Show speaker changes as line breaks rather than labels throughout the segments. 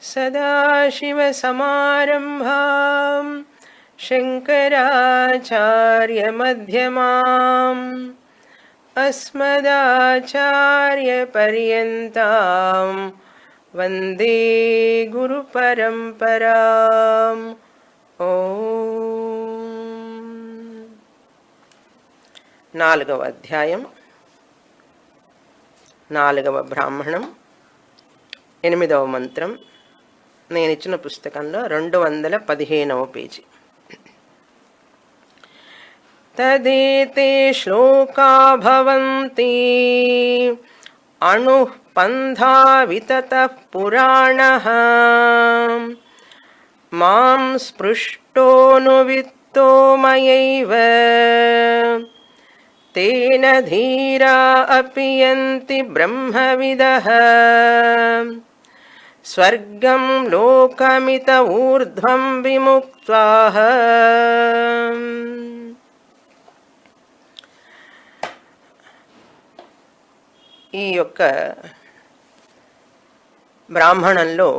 सदाशिवसमारम्भां शङ्कराचार्यमध्यमाम् अस्मदाचार्यपर्यन्तां वन्दे गुरुपरम्पराम्। నాలుగవ అధ్యాయం, నాలుగవ బ్రాహ్మణం, 8వ మంత్రం. నేను ఇచ్చిన పుస్తకంలో 215వ పేజీ. తదేతే శ్లోకా భవంతి అణుః పంథా వితతః పురాణః మాం స్పృష్టోనువిత్తో మయైవ తేన ధీరా అపి యంతి బ్రహ్మవిదః స్వర్గం లోకమిత ఊర్ధ్వం విముక్త్వాః. ఈ యొక్క బ్రాహ్మణంలో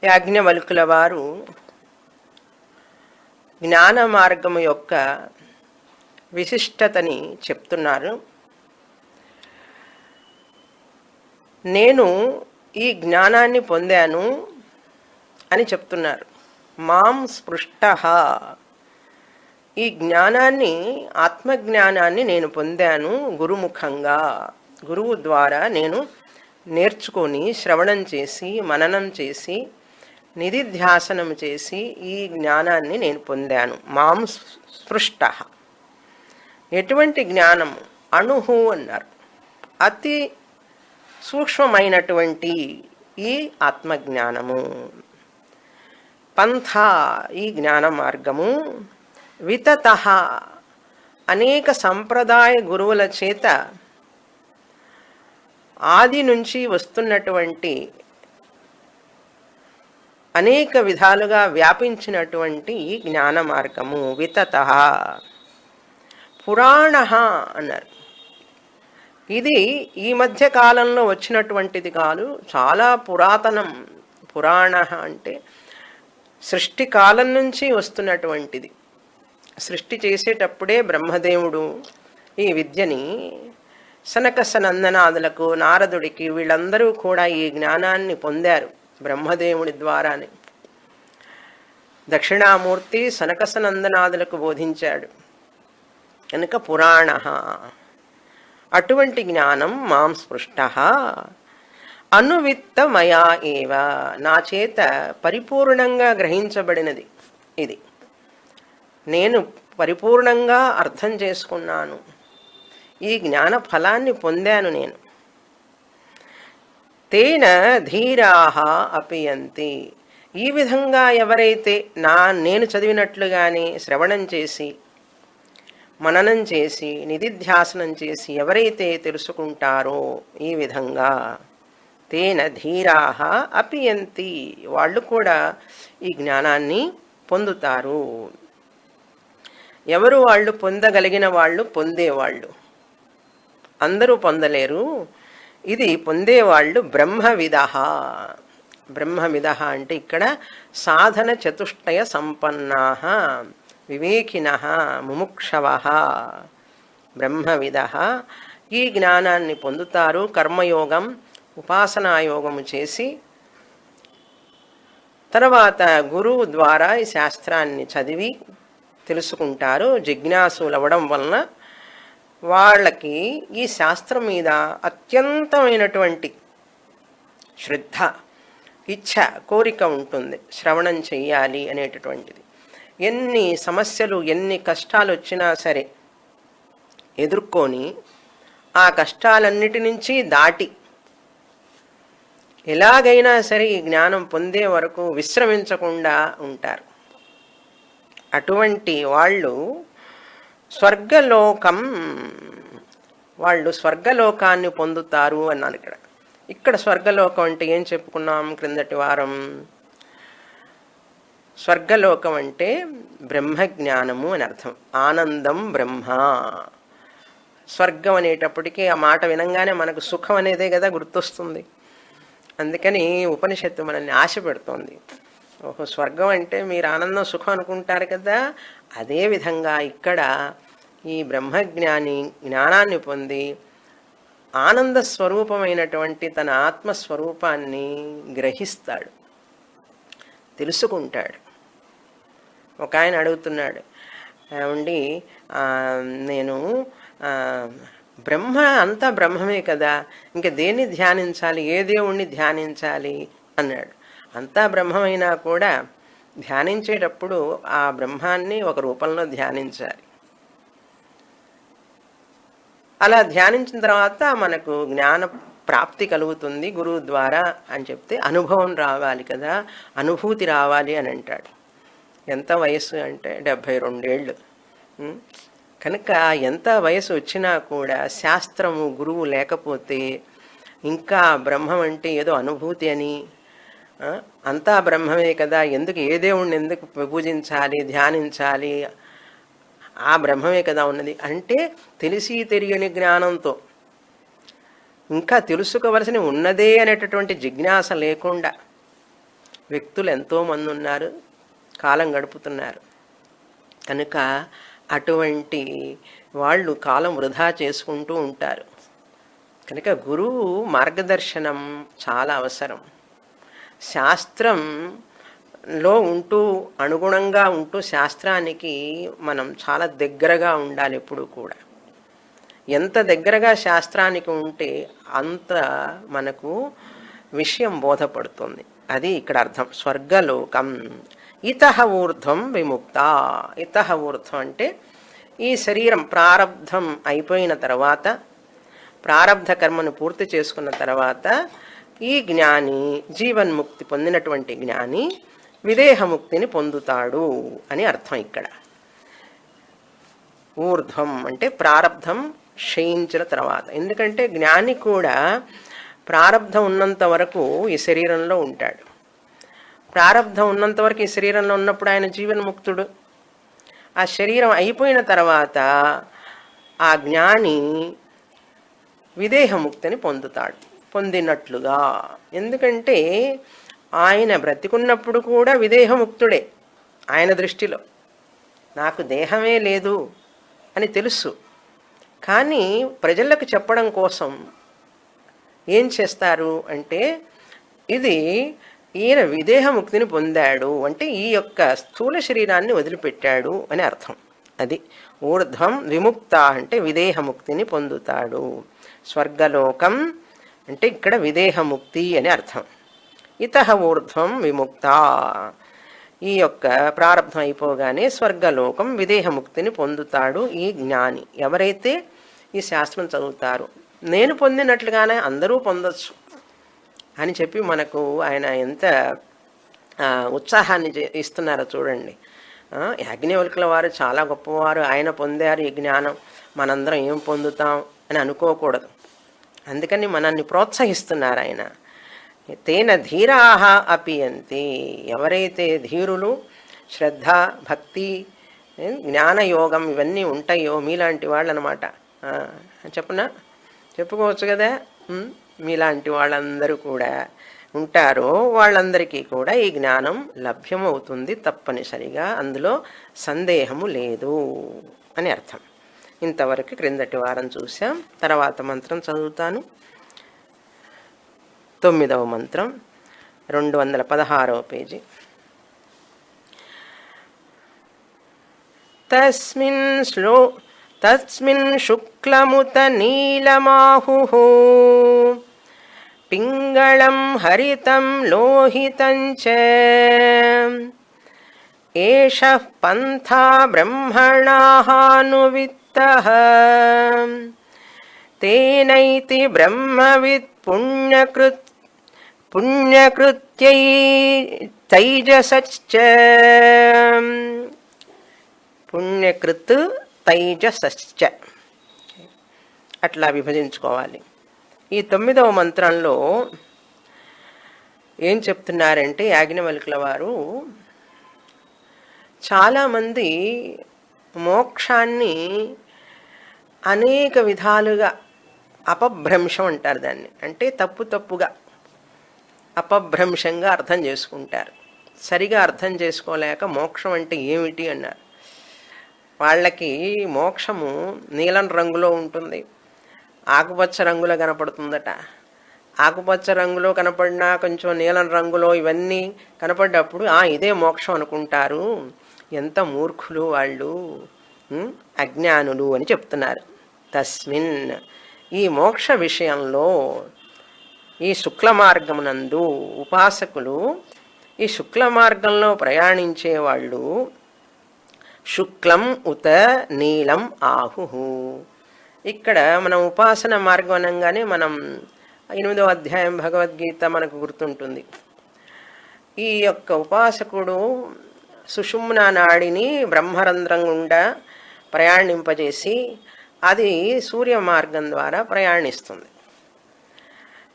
యాజ్ఞవల్కుల వారు జ్ఞాన మార్గము యొక్క విశిష్టతని చెప్తున్నారు. నేను ఈ జ్ఞానాన్ని పొందాను అని చెప్తున్నారు. మాం స్పృష్టః, ఈ జ్ఞానాన్ని, ఆత్మజ్ఞానాన్ని నేను పొందాను గురుముఖంగా. గురువు ద్వారా నేను నేర్చుకొని శ్రవణం చేసి మననం చేసి నిధిధ్యాసనం చేసి ఈ జ్ఞానాన్ని నేను పొందాను. మాం స్పృష్టః. ఎటువంటి జ్ఞానము? అణుహు అన్నారు. అతి సూక్ష్మమైనటువంటి ఈ ఆత్మజ్ఞానము. పంథ, ఈ జ్ఞాన మార్గము. వితతః, అనేక సంప్రదాయ గురువుల చేత ఆది నుంచి వస్తున్నటువంటి, అనేక విధాలుగా వ్యాపించినటువంటి ఈ జ్ఞాన మార్గము. వితతః. పురాణః అన్నారు. ఇది ఈ మధ్య కాలంలో వచ్చినటువంటిది కాదు, చాలా పురాతనం. పురాణః అంటే సృష్టి కాలం నుంచి వస్తున్నటువంటిది. సృష్టి చేసేటప్పుడే బ్రహ్మదేవుడు ఈ విద్యని సనక సనందనాదులకు, నారదుడికి, వీళ్ళందరూ కూడా ఈ జ్ఞానాన్ని పొందారు బ్రహ్మదేవుడి ద్వారానే. దక్షిణామూర్తి సనక సనందనాదులకు బోధించాడు కనుక పురాణః. అటువంటి జ్ఞానం మాం స్పృష్టః అనువిత్త మయా ఏవ, నా చేత పరిపూర్ణంగా గ్రహించబడినది ఇది. నేను పరిపూర్ణంగా అర్థం చేసుకున్నాను, ఈ జ్ఞాన ఫలాన్ని పొందాను నేను. తేన ధీరాః అపియంతి, ఈ విధంగా ఎవరైతే నేను చదివినట్లుగానే శ్రవణం చేసి మననం చేసి నిధిధ్యాసనం చేసి ఎవరైతే తెలుసుకుంటారో ఈ విధంగా, తేన ధీరాః అపియంతి, వాళ్ళు కూడా ఈ జ్ఞానాన్ని పొందుతారు. ఎవరు వాళ్ళు? పొందగలిగిన వాళ్ళు, పొందేవాళ్ళు. అందరూ పొందలేరు. ఇది పొందేవాళ్ళు బ్రహ్మవిదః. బ్రహ్మవిదః అంటే ఇక్కడ సాధన చతుష్టయ సంపన్నాః వివేకినః ముముక్షవః. బ్రహ్మవిదః ఈ జ్ఞానాన్ని పొందుతారు. కర్మయోగం, ఉపాసనాయోగము చేసి తర్వాత గురువు ద్వారా ఈ శాస్త్రాన్ని చదివి తెలుసుకుంటారు. జిజ్ఞాసులవ్వడం వలన వాళ్ళకి ఈ శాస్త్రం మీద అత్యంతమైనటువంటి శ్రద్ధ, ఇచ్ఛ, కోరిక ఉంటుంది. శ్రవణం చెయ్యాలి అనేటటువంటిది. ఎన్ని సమస్యలు, ఎన్ని కష్టాలు వచ్చినా సరే ఎదుర్కొని ఆ కష్టాలన్నిటి నుంచి దాటి ఎలాగైనా సరే ఈ జ్ఞానం పొందే వరకు విశ్రమించకుండా ఉంటారు. అటువంటి వాళ్ళు స్వర్గలోకం, వాళ్ళు స్వర్గలోకాన్ని పొందుతారు అన్నారు. ఇక్కడ స్వర్గలోకం అంటే ఏం చెప్పుకున్నాం క్రిందటి వారం? స్వర్గలోకం అంటే బ్రహ్మజ్ఞానము అని అర్థం. ఆనందం బ్రహ్మ. స్వర్గం అనేటప్పటికీ ఆ మాట వినంగానే మనకు సుఖం అనేదే కదా గుర్తొస్తుంది. అందుకని ఉపనిషత్తు మనల్ని ఆశ పెడుతోంది. ఓహో, స్వర్గం అంటే మీరు ఆనందం సుఖం అనుకుంటారు కదా, అదేవిధంగా ఇక్కడ ఈ బ్రహ్మజ్ఞాని జ్ఞానాన్ని పొంది ఆనంద స్వరూపమైనటువంటి తన ఆత్మస్వరూపాన్ని గ్రహిస్తాడు, తెలుసుకుంటాడు. ఒక ఆయన అడుగుతున్నాడు, ఏమండి నేను బ్రహ్మ అంతా బ్రహ్మమే కదా, ఇంకా దేన్ని ధ్యానించాలి, ఏ దేవుణ్ణి ధ్యానించాలి అన్నాడు. అంతా బ్రహ్మమైనా కూడా ధ్యానించేటప్పుడు ఆ బ్రహ్మాన్ని ఒక రూపంలో ధ్యానించాలి. అలా ధ్యానించిన తర్వాత మనకు జ్ఞాన ప్రాప్తి కలుగుతుంది గురువు ద్వారా అని చెప్తే అనుభవం రావాలి కదా, అనుభూతి రావాలి అని అంటాడు. ఎంత వయసు అంటే 72 ఏళ్ళు. కనుక ఎంత వయసు వచ్చినా కూడా శాస్త్రము గురువు లేకపోతే ఇంకా బ్రహ్మం అంటే ఏదో అనుభూతి అని, అంతా బ్రహ్మమే కదా, ఎందుకు ఏ దేవుణ్ణి ఎందుకు పూజించాలి ధ్యానించాలి, ఆ బ్రహ్మమే కదా ఉన్నది అంటే తెలిసి తెలియని జ్ఞానంతో ఇంకా తెలుసుకోవలసిన ఉన్నదే అనేటటువంటి జిజ్ఞాస లేకుండా వ్యక్తులు ఎంతోమంది ఉన్నారు, కాలం గడుపుతున్నారు. కనుక అటువంటి వాళ్ళు కాలం వృధా చేసుకుంటూ ఉంటారు. కనుక గురువు మార్గదర్శనం చాలా అవసరం. శాస్త్రంలో ఉంటూ అనుగుణంగా ఉంటూ శాస్త్రానికి మనం చాలా దగ్గరగా ఉండాలి ఎప్పుడు కూడా. ఎంత దగ్గరగా శాస్త్రానికి ఉంటే అంత మనకు విషయం బోధపడుతుంది. అది ఇక్కడ అర్థం. స్వర్గలోకం ఇతః ఊర్ధ్వం విముక్త. ఇతః ఊర్ధ్వం అంటే ఈ శరీరం ప్రారబ్ధం అయిపోయిన తర్వాత, ప్రారబ్ధ కర్మను పూర్తి చేసుకున్న తర్వాత ఈ జ్ఞాని జీవన్ముక్తి పొందినటువంటి జ్ఞాని విదేహముక్తిని పొందుతాడు అని అర్థం. ఇక్కడ ఊర్ధ్వం అంటే ప్రారబ్ధం క్షయించిన తర్వాత. ఎందుకంటే జ్ఞాని కూడా ప్రారబ్ధం ఉన్నంత వరకు ఈ శరీరంలో ఉంటాడు. ప్రారబ్ధం ఉన్నంత వరకు ఈ శరీరంలో ఉన్నప్పుడు ఆయన జీవన్ముక్తుడు. ఆ శరీరం అయిపోయిన తర్వాత ఆ జ్ఞాని విదేహముక్తిని పొందుతాడు, పొందినట్లుగా. ఎందుకంటే ఆయన బ్రతికున్నప్పుడు కూడా విదేహముక్తుడే. ఆయన దృష్టిలో నాకు దేహమే లేదు అని తెలుసు. కానీ ప్రజలకు చెప్పడం కోసం ఏం చేస్తారు అంటే, ఇది ఈయన విదేహముక్తిని పొందాడు అంటే ఈ యొక్క స్థూల శరీరాన్ని వదిలిపెట్టాడు అని అర్థం. అది ఊర్ధ్వం విముక్త అంటే విదేహముక్తిని పొందుతాడు. స్వర్గలోకం అంటే ఇక్కడ విదేహముక్తి అని అర్థం. ఇతః ఊర్ధ్వం విముక్త, ఈ యొక్క ప్రారబ్ధం అయిపోగానే స్వర్గలోకం విదేహముక్తిని పొందుతాడు ఈ జ్ఞాని. ఎవరైతే ఈ శాస్త్రం చదువుతారు, నేను పొందినట్లుగానే అందరూ పొందొచ్చు అని చెప్పి మనకు ఆయన ఎంత ఉత్సాహాన్ని ఇస్తున్నారో చూడండి. యాజ్ఞవల్కుల వారు చాలా గొప్పవారు, ఆయన పొందారు ఈ జ్ఞానం, మనందరం ఏం పొందుతాం అని అనుకోకూడదు. అందుకని మనల్ని ప్రోత్సహిస్తున్నారు ఆయన. తేన ధీరాహ అపియంతి, ఎవరైతే ధీరులు శ్రద్ధ భక్తి జ్ఞానయోగం ఇవన్నీ ఉంటాయో మీలాంటి వాళ్ళు అనమాట. చెప్పునా, చెప్పుకోవచ్చు కదా. మీలాంటి వాళ్ళందరూ కూడా ఉంటారో వాళ్ళందరికీ కూడా ఈ జ్ఞానం లభ్యమవుతుంది తప్పనిసరిగా, అందులో సందేహము లేదు అని అర్థం. ఇంతవరకు క్రిందటి వారం చూసాం. తర్వాత మంత్రం చదువుతాను. 9వ మంత్రం 216వ పేజీ. తస్మిన్ శుక్లముత నీలమాహుః పింగళం హరితం లోహితం చ ఏషః పంథా బ్రహ్మణాహానువిత్తః తేనైతి బ్రహ్మవిత్ పుణ్యకృత్యై తైజసశ్చ. పుణ్యకృత్ తైజసశ్చ అట్లా విభజించుకోవాలి. ఈ 9వ మంత్రంలో ఏం చెప్తున్నారంటే యాజ్ఞవల్కుల వారు, చాలామంది మోక్షాన్ని అనేక విధాలుగా అపభ్రంశం అంటారు దాన్ని, అంటే తప్పుగా అపభ్రంశంగా అర్థం చేసుకుంటారు. సరిగా అర్థం చేసుకోలేక మోక్షం అంటే ఏమిటి అన్నారు. వాళ్ళకి మోక్షము నీలం రంగులో ఉంటుంది, ఆకుపచ్చ రంగులో కనపడుతుందట. ఆకుపచ్చ రంగులో కనపడినా కొంచెం నీలం రంగులో ఇవన్నీ కనపడ్డప్పుడు ఇదే మోక్షం అనుకుంటారు. ఎంత మూర్ఖులు వాళ్ళు, అజ్ఞానులు అని చెప్తున్నారు. తస్మిన్, ఈ మోక్ష విషయంలో ఈ శుక్ల మార్గమునందు ఉపాసకులు, ఈ శుక్ల మార్గంలో ప్రయాణించేవాళ్ళు శుక్లం ఉత నీలం ఆహు. ఇక్కడ మనం ఉపాసన మార్గం అనగానే మనం 8వ అధ్యాయం భగవద్గీత మనకు గుర్తుంటుంది. ఈ యొక్క ఉపాసకుడు సుషుమ్నా నాడిని బ్రహ్మరంధ్రం గుండా ప్రయాణింపజేసి అది సూర్య మార్గం ద్వారా ప్రయాణిస్తుంది.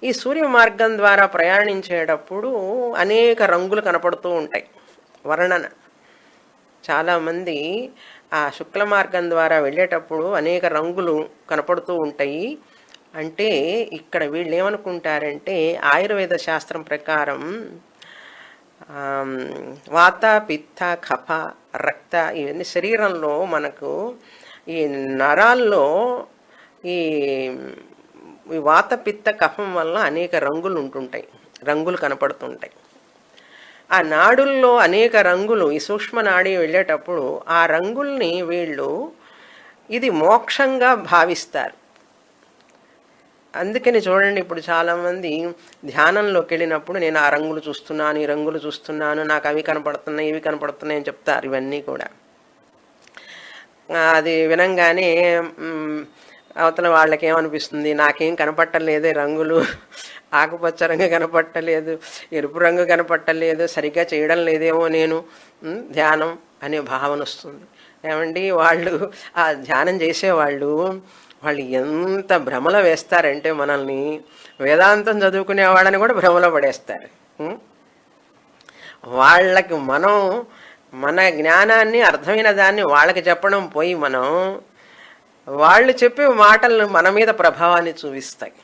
ఈ సూర్య మార్గం ద్వారా ప్రయాణించేటప్పుడు అనేక రంగులు కనపడుతూ ఉంటాయి. వర్ణన చాలామంది ఆ శుక్ల మార్గం ద్వారా వెళ్ళేటప్పుడు అనేక రంగులు కనపడుతూ ఉంటాయి. అంటే ఇక్కడ వీళ్ళు ఏమనుకుంటారంటే ఆయుర్వేద శాస్త్రం ప్రకారం వాత పిత్త కఫ రక్త ఇవన్నీ శరీరంలో మనకు ఈ నరాల్లో ఈ వాత పిత్త కఫం వల్ల అనేక రంగులు ఉంటుంటాయి, రంగులు కనపడుతుంటాయి. ఆ నాడుల్లో అనేక రంగులు ఈ సూక్ష్మ నాడి వెళ్ళేటప్పుడు ఆ రంగుల్ని వీళ్ళు ఇది మోక్షంగా భావిస్తారు. అందుకని చూడండి, ఇప్పుడు చాలామంది ధ్యానంలోకి వెళ్ళినప్పుడు నేను ఆ రంగులు చూస్తున్నాను, ఈ రంగులు చూస్తున్నాను, నాకు అవి కనపడుతున్నాయి, ఇవి కనపడుతున్నాయి అని చెప్తారు. ఇవన్నీ కూడా అది వినంగానే అవతల వాళ్ళకి ఏమనిపిస్తుంది, నాకేం కనపట్టలేదు, రంగులు ఆకుపచ్చ రంగు కనపట్టలేదు, ఎరుపు రంగు కనపట్టలేదు, సరిగ్గా చేయడం లేదేమో నేను ధ్యానం అనే భావన వస్తుంది. ఏమండి, వాళ్ళు ఆ ధ్యానం చేసేవాళ్ళు వాళ్ళు ఎంత భ్రమలో వేస్తారంటే మనల్ని వేదాంతం చదువుకునే వాళ్ళని కూడా భ్రమలో పడేస్తారు. వాళ్ళకి మనం మన జ్ఞానాన్ని అర్థమైన దాన్ని వాళ్ళకి చెప్పడం పోయి మనం వాళ్ళు చెప్పే మాటలను మన మీద ప్రభావాన్ని చూపిస్తాయి.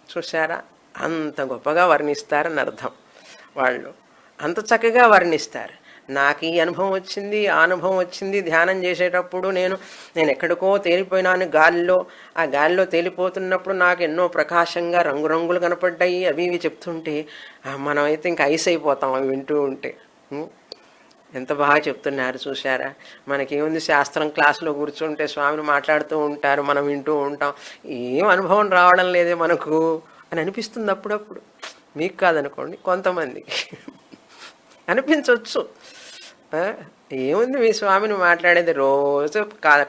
చూసారా, అంత గొప్పగా వర్ణిస్తారని అర్థం. వాళ్ళు అంత చక్కగా వర్ణిస్తారు. నాకు ఈ అనుభవం వచ్చింది, ఆ అనుభవం వచ్చింది, ధ్యానం చేసేటప్పుడు నేను ఎక్కడికో తేలిపోయినాను గాలిలో, ఆ గాలిలో తేలిపోతున్నప్పుడు నాకు ఎన్నో ప్రకాశంగా రంగురంగులు కనపడ్డాయి, అవి ఇవి చెప్తుంటే మనమైతే ఇంకా ఐస్ అయిపోతాం అవి వింటూ ఉంటే. ఎంత బాగా చెప్తున్నారు చూసారా. మనకేముంది, శాస్త్రం క్లాసులో కూర్చుంటే స్వామిని మాట్లాడుతూ ఉంటారు, మనం వింటూ ఉంటాం, ఏం అనుభవం రావడం లేదే మనకు అని అనిపిస్తుంది అప్పుడప్పుడు. మీకు కాదనుకోండి, కొంతమందికి అనిపించవచ్చు. ఏముంది మీ స్వామిని మాట్లాడేది, రోజు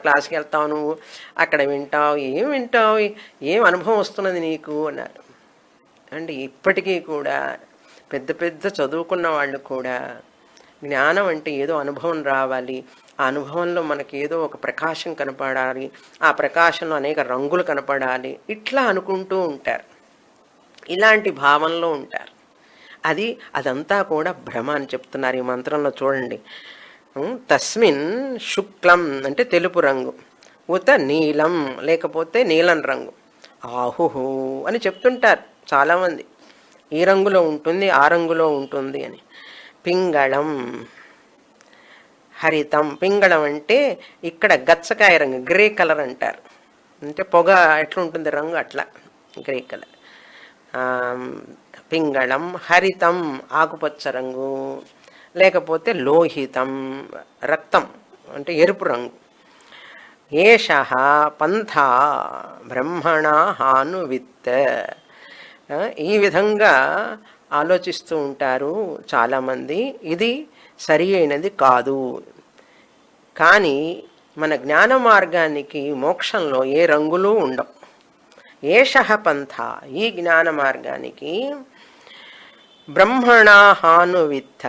క్లాస్కి వెళ్తావు, నువ్వు అక్కడ వింటావు, ఏం వింటావు, ఏం అనుభవం వస్తున్నది నీకు అన్నారు. అంటే ఇప్పటికీ కూడా పెద్ద పెద్ద చదువుకున్న వాళ్ళు కూడా జ్ఞానం అంటే ఏదో అనుభవం రావాలి, ఆ అనుభవంలో మనకి ఏదో ఒక ప్రకాశం కనపడాలి, ఆ ప్రకాశంలో అనేక రంగులు కనపడాలి, ఇట్లా అనుకుంటూ ఉంటారు, ఇలాంటి భావనలో ఉంటారు. అదంతా కూడా భ్రమ అని చెప్తున్నారు ఈ మంత్రంలో. చూడండి, తస్మిన్ శుక్లం అంటే తెలుపు రంగు, ఉత నీలం లేకపోతే నీలం రంగు, ఆహుహు అని చెప్తుంటారు చాలామంది. ఈ రంగులో ఉంటుంది, ఆ రంగులో ఉంటుంది అని. పింగళం హరితం. పింగళం అంటే ఇక్కడ గచ్చకాయ రంగు, గ్రే కలర్ అంటారు. అంటే పొగ ఎట్లుంటుంది రంగు అట్లా గ్రే కలర్. పింగళం. హరితం ఆకుపచ్చ రంగు, లేకపోతే లోహితం రక్తం అంటే ఎరుపు రంగు. ఏషః పంథ బ్రహ్మణ హానువిత్త. ఈ విధంగా ఆలోచిస్తూ ఉంటారు చాలామంది. ఇది సరి అయినది కాదు. కానీ మన జ్ఞాన మార్గానికి మోక్షంలో ఏ రంగులు ఉండవు. ఏషః పంథ, ఈ జ్ఞాన మార్గానికి బ్రహ్మణ హానువిత్త.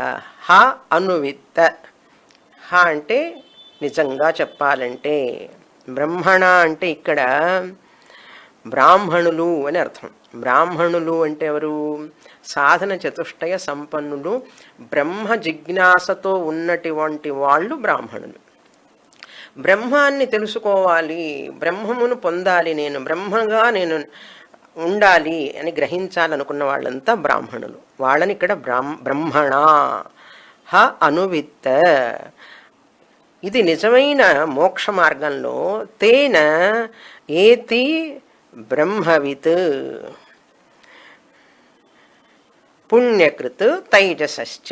హ అనువిత్త. హ అంటే నిజంగా చెప్పాలంటే, బ్రహ్మణ అంటే ఇక్కడ బ్రాహ్మణులు అని అర్థం. బ్రాహ్మణులు అంటే ఎవరు? సాధన చతుష్టయ సంపన్నులు, బ్రహ్మ జిజ్ఞాసతో ఉన్నటువంటి వాళ్ళు బ్రాహ్మణులు. బ్రహ్మాన్ని తెలుసుకోవాలి, బ్రహ్మమును పొందాలి, నేను బ్రహ్మగా నేను ఉండాలి అని గ్రహించాలనుకున్న వాళ్ళంతా బ్రాహ్మణులు. వాళ్ళని ఇక్కడ బ్రహ్మణ హ అనువిత్త. ఇది నిజమైన మోక్ష మార్గంలో తేన ఏతి బ్రహ్మవిత్ పుణ్యకృత్ తైజసశ్చ.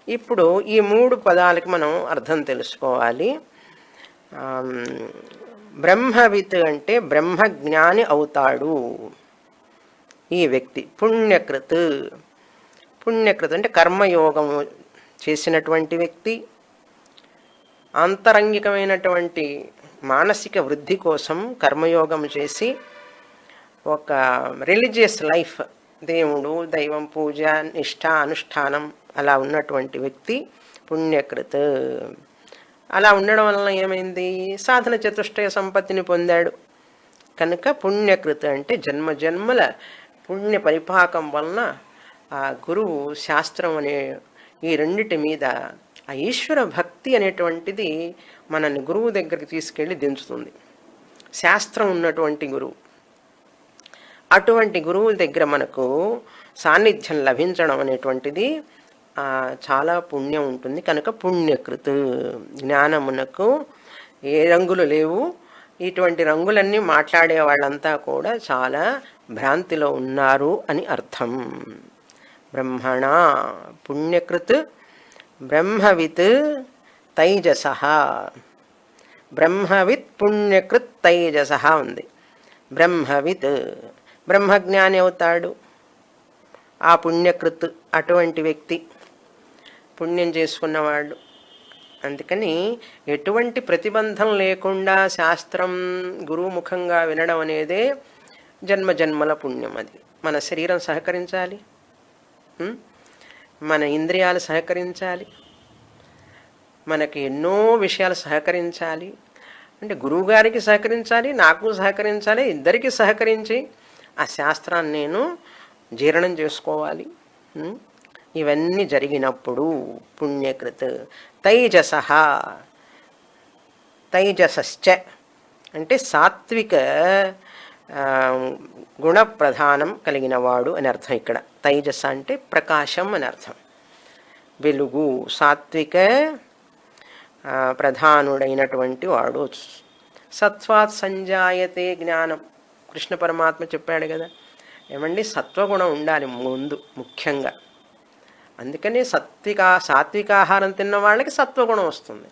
ఇప్పుడు ఈ 3 పదాలకి మనం అర్థం తెలుసుకోవాలి. బ్రహ్మవిత్ అంటే బ్రహ్మజ్ఞాని అవుతాడు ఈ వ్యక్తి. పుణ్యకృత్, పుణ్యకృత్ అంటే కర్మయోగము చేసినటువంటి వ్యక్తి, ఆంతరంగికమైనటువంటి మానసిక వృద్ధి కోసం కర్మయోగం చేసి ఒక రిలీజియస్ లైఫ్, దేవుడు, దైవం, పూజ, నిష్ఠ, అనుష్ఠానం అలా ఉన్నటువంటి వ్యక్తి పుణ్యకృత్. అలా ఉండడం వలన ఏమైంది? సాధన చతుష్టయ సంపత్తిని పొందాడు. కనుక పుణ్యకృత్ అంటే జన్మ జన్మల పుణ్య పరిపాకం వలన ఆ గురువు, శాస్త్రం అనే ఈ రెండిటి మీద ఆ ఈశ్వర భక్తి అనేటువంటిది మనల్ని గురువు దగ్గరికి తీసుకెళ్ళి దించుతుంది. శాస్త్రం ఉన్నటువంటి గురువు, అటువంటి గురువు దగ్గర మనకు సాన్నిధ్యం లభించడం అనేటువంటిది చాలా పుణ్యం ఉంటుంది. కనుక పుణ్యకృత్. జ్ఞానమునకు ఏ రంగులు లేవు. ఇటువంటి రంగులన్నీ మాట్లాడే వాళ్ళంతా కూడా చాలా భ్రాంతిలో ఉన్నారు అని అర్థం. బ్రహ్మణ పుణ్యకృత్ బ్రహ్మవిత్ తైజస. బ్రహ్మవిత్ పుణ్యకృత్ తైజస ఉంది. బ్రహ్మవిత్ బ్రహ్మజ్ఞాని అవుతాడు ఆ పుణ్యకృత్, అటువంటి వ్యక్తి, పుణ్యం చేసుకున్నవాడు. అందుకని ఎటువంటి ప్రతిబంధం లేకుండా శాస్త్రం గురుముఖంగా వినడం అనేదే జన్మ జన్మల పుణ్యం. అది మన శరీరం సహకరించాలి, మన ఇంద్రియాలు సహకరించాలి, మనకి ఎన్నో విషయాలు సహకరించాలి. అంటే గురువుగారికి సహకరించాలి, నాకు సహకరించాలి, ఇద్దరికి సహకరించి ఆ శాస్త్రాన్ని నేను జీర్ణం చేసుకోవాలి. ఇవన్నీ జరిగినప్పుడు పుణ్యకృత్. తైజస, తైజసశ్చ అంటే సాత్విక గుణప్రధానం కలిగినవాడు అని అర్థం. ఇక్కడ తైజస అంటే ప్రకాశం అని అర్థం, వెలుగు, సాత్విక ప్రధానుడైనటువంటి వాడు. సత్వాత్ సంజాయతే జ్ఞానం. కృష్ణ పరమాత్మ చెప్పాడు కదా, ఏమండి సత్వగుణం ఉండాలి ముందు ముఖ్యంగా. అందుకని సాత్విక ఆహారం తిన్న వాళ్ళకి సత్వగుణం వస్తుంది.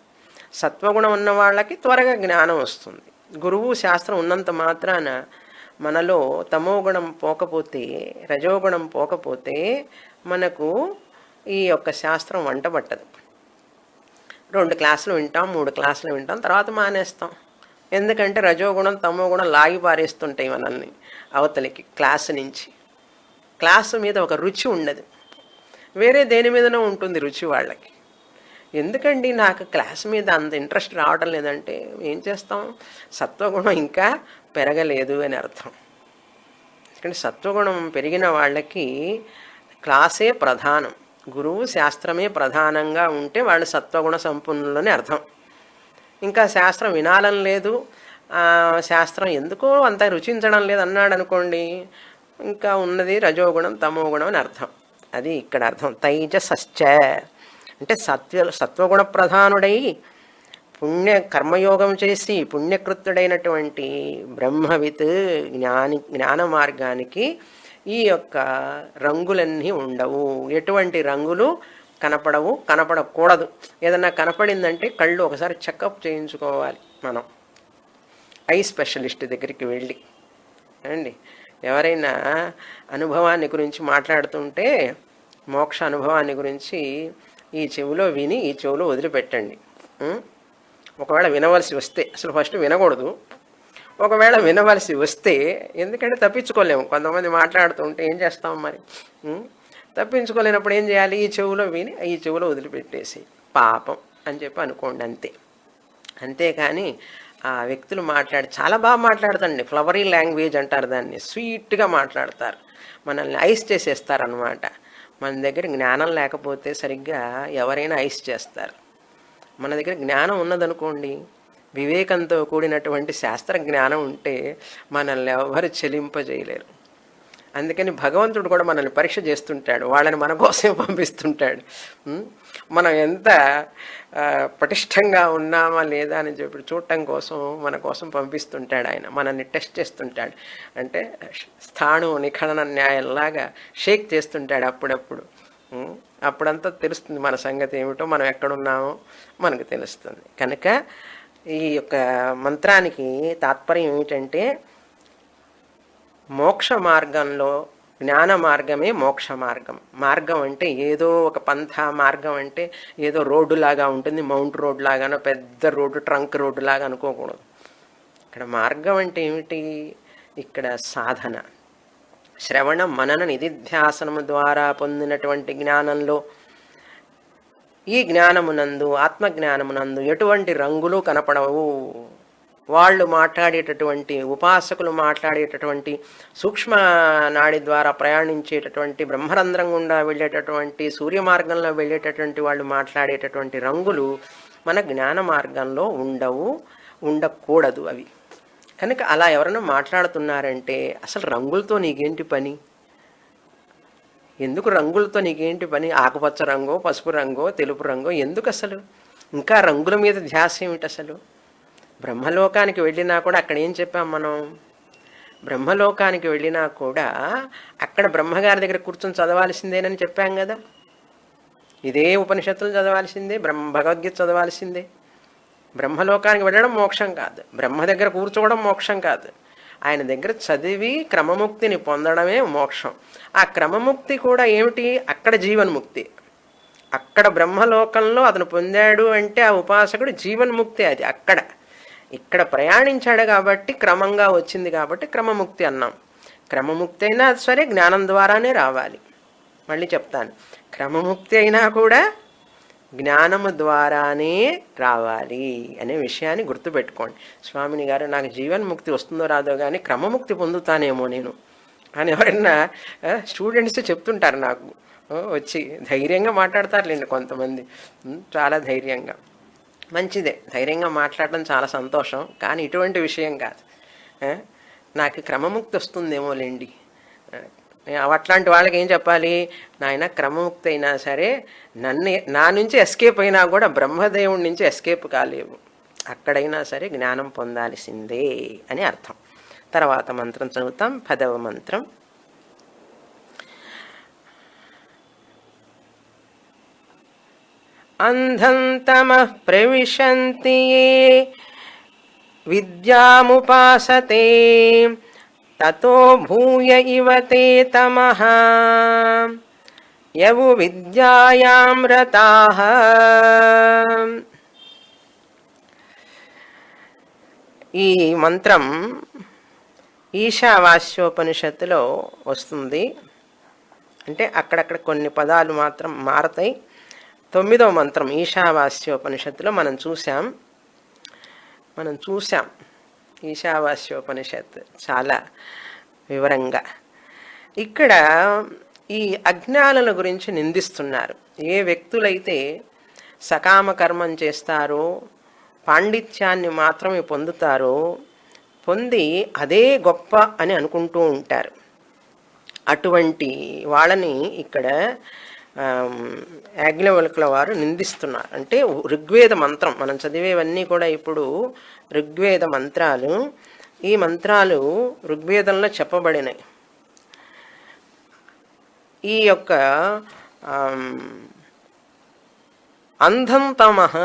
సత్వగుణం ఉన్న వాళ్ళకి త్వరగా జ్ఞానం వస్తుంది. గురువు శాస్త్రం ఉన్నంత మాత్రాన మనలో తమోగుణం పోకపోతే, రజోగుణం పోకపోతే మనకు ఈ యొక్క శాస్త్రం వంటబట్టదు. 2 క్లాసులు వింటాం, 3 క్లాసులు వింటాం, తర్వాత మానేస్తాం. ఎందుకంటే రజోగుణం తమోగుణం లాగి పారేస్తుంటాయి మనల్ని అవతలికి. క్లాసు నుంచి, క్లాసు మీద ఒక రుచి ఉండదు, వేరే దేని మీదనో ఉంటుంది రుచి వాళ్ళకి. ఎందుకండి నాకు క్లాస్ మీద అంత ఇంట్రెస్ట్ రావడం లేదంటే ఏం చేస్తాం? సత్వగుణం ఇంకా పెరగలేదు అని అర్థం. ఎందుకంటే సత్వగుణం పెరిగిన వాళ్ళకి క్లాసే ప్రధానం, గురువు శాస్త్రమే ప్రధానంగా ఉంటే వాళ్ళు సత్వగుణ సంపన్నులని అర్థం. ఇంకా శాస్త్రం వినాలని లేదు, శాస్త్రం ఎందుకో అంత రుచించడం లేదు అన్నాడు అనుకోండి, ఇంకా ఉన్నది రజోగుణం తమోగుణం అని అర్థం. అది ఇక్కడ అర్థం. తైజసశ్చ అంటే సత్వగుణ ప్రధానుడై కర్మయోగం చేసి పుణ్యకృత్యుడైనటువంటి బ్రహ్మవిత్ జ్ఞాన మార్గానికి ఈ యొక్క రంగులన్నీ ఉండవు. ఎటువంటి రంగులు కనపడవు, కనపడకూడదు. ఏదన్నా కనపడిందంటే కళ్ళు ఒకసారి చెకప్ చేయించుకోవాలి మనం, ఐ స్పెషలిస్ట్ దగ్గరికి వెళ్ళి. అండి ఎవరైనా అనుభవాన్ని గురించి మాట్లాడుతుంటే, మోక్ష అనుభవాన్ని గురించి ఈ చెవిలో విని ఈ చెవిలో వదిలిపెట్టండి. ఒకవేళ వినవలసి వస్తే, అసలు ఫస్ట్ వినకూడదు. ఒకవేళ వినవలసి వస్తే, ఎందుకంటే తప్పించుకోలేము. కొంతమంది మాట్లాడుతుంటే ఏం చేస్తాం మరి, తప్పించుకోలేనప్పుడు ఏం చేయాలి? ఈ చెవిలో విని ఈ చెవిలో వదిలిపెట్టేసి పాపం అని చెప్పి అనుకోండి, అంతే. అంతేకాని ఆ వ్యక్తులు చాలా బాగా మాట్లాడతాండి, ఫ్లవరీ లాంగ్వేజ్ అంటారు దాన్ని, స్వీట్గా మాట్లాడతారు, మనల్ని ఐస్ చేసేస్తారనమాట. మన దగ్గర జ్ఞానం లేకపోతే సరిగ్గా ఎవరైనా ఐస్ చేస్తారు. మన దగ్గర జ్ఞానం ఉన్నదనుకోండి, వివేకంతో కూడినటువంటి శాస్త్ర జ్ఞానం ఉంటే మనల్ని ఎవరు చెలింపజేయలేరు. అందుకని భగవంతుడు కూడా మనల్ని పరీక్ష చేస్తుంటాడు, వాళ్ళని మన కోసమే పంపిస్తుంటాడు. మనం ఎంత పటిష్టంగా ఉన్నామా లేదా అని చెప్పి చూడటం కోసం మన కోసం పంపిస్తుంటాడు ఆయన, మనల్ని టెస్ట్ చేస్తుంటాడు. అంటే స్థాణు నిఖనన న్యాయంలాగా షేక్ చేస్తుంటాడు అప్పుడప్పుడు. అప్పుడంతా తెలుస్తుంది మన సంగతి ఏమిటో, మనం ఎక్కడున్నామో మనకు తెలుస్తుంది. కనుక ఈ యొక్క మంత్రానికి తాత్పర్యం ఏమిటంటే, మోక్ష మార్గంలో జ్ఞాన మార్గమే మోక్ష మార్గం. మార్గం అంటే ఏదో ఒక పంథ, మార్గం అంటే ఏదో రోడ్డులాగా ఉంటుంది, మౌంట్ రోడ్ లాగానో పెద్ద రోడ్డు, ట్రంక్ రోడ్డు లాగా అనుకోకూడదు. ఇక్కడ మార్గం అంటే ఏమిటి? ఇక్కడ సాధన, శ్రవణ మనన నిధిధ్యాసనము ద్వారా పొందినటువంటి జ్ఞానంలో, ఈ జ్ఞానమునందు, ఆత్మజ్ఞానమునందు ఎటువంటి రంగులు కనపడవు. వాళ్ళు మాట్లాడేటటువంటి, ఉపాసకులు మాట్లాడేటటువంటి, సూక్ష్మ నాడి ద్వారా ప్రయాణించేటటువంటి, బ్రహ్మరంధ్రం గుండా వెళ్ళేటటువంటి, సూర్య మార్గంలో వెళ్ళేటటువంటి వాళ్ళు మాట్లాడేటటువంటి రంగులు మన జ్ఞాన మార్గంలో ఉండవు, ఉండకూడదు అవి. కనుక అలా ఎవరైనా మాట్లాడుతున్నారంటే అసలు రంగులతో నీకేంటి పని? ఎందుకు రంగులతో నీకేంటి పని? ఆకుపచ్చ రంగో, పసుపు రంగో, తెలుపు రంగో ఎందుకు అసలు? ఇంకా రంగుల మీద ధ్యాస ఏమిటి అసలు? బ్రహ్మలోకానికి వెళ్ళినా కూడా అక్కడ ఏం చెప్పాం మనం? బ్రహ్మలోకానికి వెళ్ళినా కూడా అక్కడ బ్రహ్మగారి దగ్గర కూర్చొని చదవాల్సిందేనని చెప్పాం కదా. ఇదే ఉపనిషత్తులు చదవాల్సిందే, భగవద్గీత చదవాల్సిందే. బ్రహ్మలోకానికి వెళ్ళడం మోక్షం కాదు, బ్రహ్మ దగ్గర కూర్చోవడం మోక్షం కాదు. ఆయన దగ్గర చదివి క్రమముక్తిని పొందడమే మోక్షం. ఆ క్రమముక్తి కూడా ఏమిటి? అక్కడ జీవన్ముక్తి. అక్కడ బ్రహ్మలోకంలో అతను పొందాడు అంటే ఆ ఉపాసకుడు జీవన్ముక్తి. అది అక్కడ. ఇక్కడ ప్రయాణించాడు కాబట్టి క్రమంగా వచ్చింది కాబట్టి క్రమముక్తి అన్నాం. క్రమముక్తి అయినా సరే జ్ఞానం ద్వారానే రావాలి. మళ్ళీ చెప్తాను, క్రమముక్తి అయినా కూడా జ్ఞానము ద్వారానే రావాలి అనే విషయాన్ని గుర్తుపెట్టుకోండి. స్వామిని గారు నాకు జీవన్ముక్తి వస్తుందో రాదో కానీ క్రమముక్తి పొందుతానేమో నేను అని ఎవరైనా స్టూడెంట్స్ చెప్తుంటారు నాకు. వచ్చి ధైర్యంగా మాట్లాడతారులేండి కొంతమంది, చాలా ధైర్యంగా. మంచిదే, ధైర్యంగా మాట్లాడడం చాలా సంతోషం. కానీ ఇటువంటి విషయం కాదు. నాకు క్రమముక్తి వస్తుందేమోలేండి. అట్లాంటి వాళ్ళకి ఏం చెప్పాలి? నాయన క్రమముక్తి అయినా సరే నా నుంచి ఎస్కేప్ అయినా కూడా బ్రహ్మదేవుడి నుంచి ఎస్కేప్ కాలేవు. అక్కడైనా సరే జ్ఞానం పొందాల్సిందే అని అర్థం. తర్వాత మంత్రం చదువుతాం, 10వ మంత్రం. అంధం తమః ప్రవిశంతి యే విద్యాముపాసతే తతో భూయ ఇవ తే తమః యవు విద్యాయాం రతాః. ఈ మంత్రం ఈశావాస్యోపనిషత్తులో వస్తుంది. అంటే అక్కడక్కడ కొన్ని పదాలు మాత్రం మారతాయి. 9వ మంత్రం ఈశావాస్యోపనిషత్తులో మనం చూసాం ఈశావాస్యోపనిషత్తు చాలా వివరంగా. ఇక్కడ ఈ అజ్ఞానుల గురించి నిందిస్తున్నారు. ఏ వ్యక్తులైతే సకామ కర్మం చేస్తారో, పాండిత్యాన్ని మాత్రమే పొందుతారో, పొంది అదే గొప్ప అని అనుకుంటూ ఉంటారు. అటువంటి వాళ్ళని ఇక్కడ యాజ్ఞవల్కుల వారు నిందిస్తున్నారు. అంటే ఋగ్వేద మంత్రం మనం చదివేవన్నీ కూడా ఇప్పుడు ఋగ్వేద మంత్రాలు. ఈ మంత్రాలు ఋగ్వేదంలో చెప్పబడినాయి. ఈ యొక్క అంధం తమః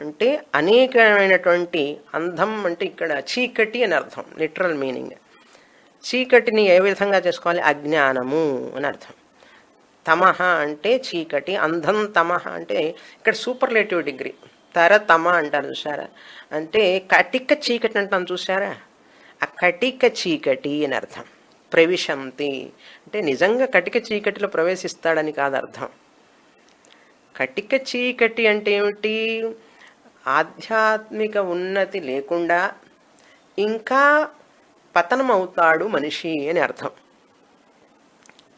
అంటే అనేకమైనటువంటి, అంధం అంటే ఇక్కడ చీకటి అని అర్థం, లిటరల్ మీనింగ్. చీకటిని ఏ విధంగా చేసుకోవాలి? అజ్ఞానము అని అర్థం. తమః అంటే చీకటి, అంధం తమః అంటే ఇక్కడ సూపర్లేటివ్ డిగ్రీ. తమ అంటారు చూసారా, అంటే కటిక చీకటి అంటాం చూసారా, ఆ కటిక చీకటి అని అర్థం. ప్రవిశంతి అంటే నిజంగా కటిక చీకటిలో ప్రవేశిస్తాడని కాదు అర్థం. కటిక చీకటి అంటే ఏమిటి? ఆధ్యాత్మిక ఉన్నతి లేకుండా ఇంకా పతనం అవుతాడు మనిషి అని అర్థం.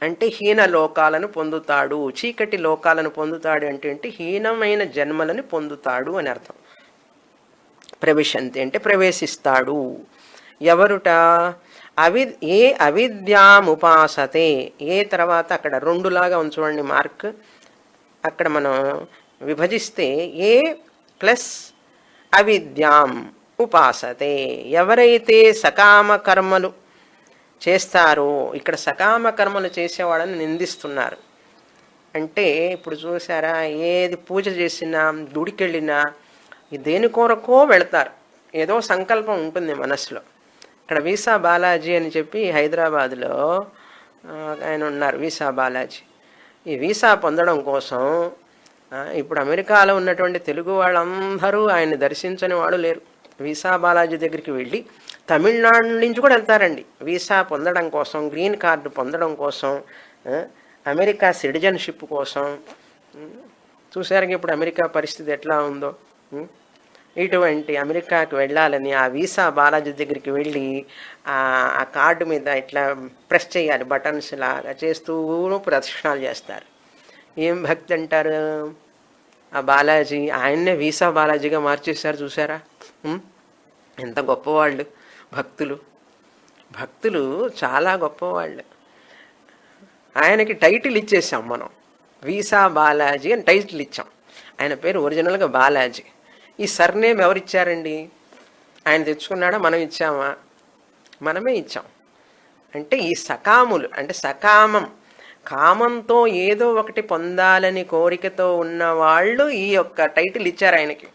అంటే హీన లోకాలను పొందుతాడు, చీకటి లోకాలను పొందుతాడు అంటే హీనమైన జన్మలను పొందుతాడు అని అర్థం. ప్రవిశంతి అంటే ప్రవేశిస్తాడు. ఎవరుట? ఏ అవిద్యాముపాసతే, ఏ తర్వాత అక్కడ రెండులాగా ఉంది చూడండి మార్క్, అక్కడ మనం విభజిస్తే ఏ ప్లస్ అవిద్యాం ఉపాసతే, ఎవరైతే సకామ కర్మలు చేస్తారో, ఇక్కడ సకామ కర్మలు చేసేవాళ్ళని నిందిస్తున్నారు. అంటే ఇప్పుడు చూసారా, ఏది పూజ చేసినా గుడికి వెళ్ళినా దేని కొరకో వెళతారు, ఏదో సంకల్పం ఉంటుంది మనసులో. ఇక్కడ వీసా బాలాజీ అని చెప్పి హైదరాబాద్లో ఆయన ఉన్నారు, వీసా బాలాజీ. ఈ వీసా పొందడం కోసం ఇప్పుడు అమెరికాలో ఉన్నటువంటి తెలుగు వాళ్ళందరూ ఆయన్ని దర్శించని వాడు లేరు. వీసా బాలాజీ దగ్గరికి వెళ్ళి తమిళనాడు నుంచి కూడా వెళ్తారండి వీసా పొందడం కోసం, గ్రీన్ కార్డు పొందడం కోసం, అమెరికా సిటిజన్షిప్ కోసం. చూసారుగా ఇప్పుడు అమెరికా పరిస్థితి ఎట్లా ఉందో. ఇటువంటి అమెరికాకి వెళ్ళాలని ఆ వీసా బాలాజీ దగ్గరికి వెళ్ళి ఆ కార్డు మీద ఇట్లా ప్రెస్ చేయాలి, బటన్స్ లాగా చేస్తూ ప్రదక్షిణాలు చేస్తారు. ఏం భక్తి అంటారు ఆ బాలాజీ, ఆయన్నే వీసా బాలాజీగా మార్చేశారు. చూసారా ఎంత గొప్పవాళ్ళు భక్తులు. భక్తులు చాలా గొప్పవాళ్ళు. ఆయనకి టైటిల్ ఇచ్చేసాం మనం, వీసా బాలాజీ అని టైటిల్ ఇచ్చాం. ఆయన పేరు ఒరిజినల్గా బాలాజీ. ఈ సర్నేమ్ ఎవరిచ్చారండి? ఆయన తెచ్చుకున్నాడా, మనం ఇచ్చామా? మనమే ఇచ్చాం. అంటే ఈ సకాములు అంటే సకామం, కామంతో ఏదో ఒకటి పొందాలని కోరికతో ఉన్నవాళ్ళు ఈ యొక్క టైటిల్ ఇచ్చారు ఆయనకి.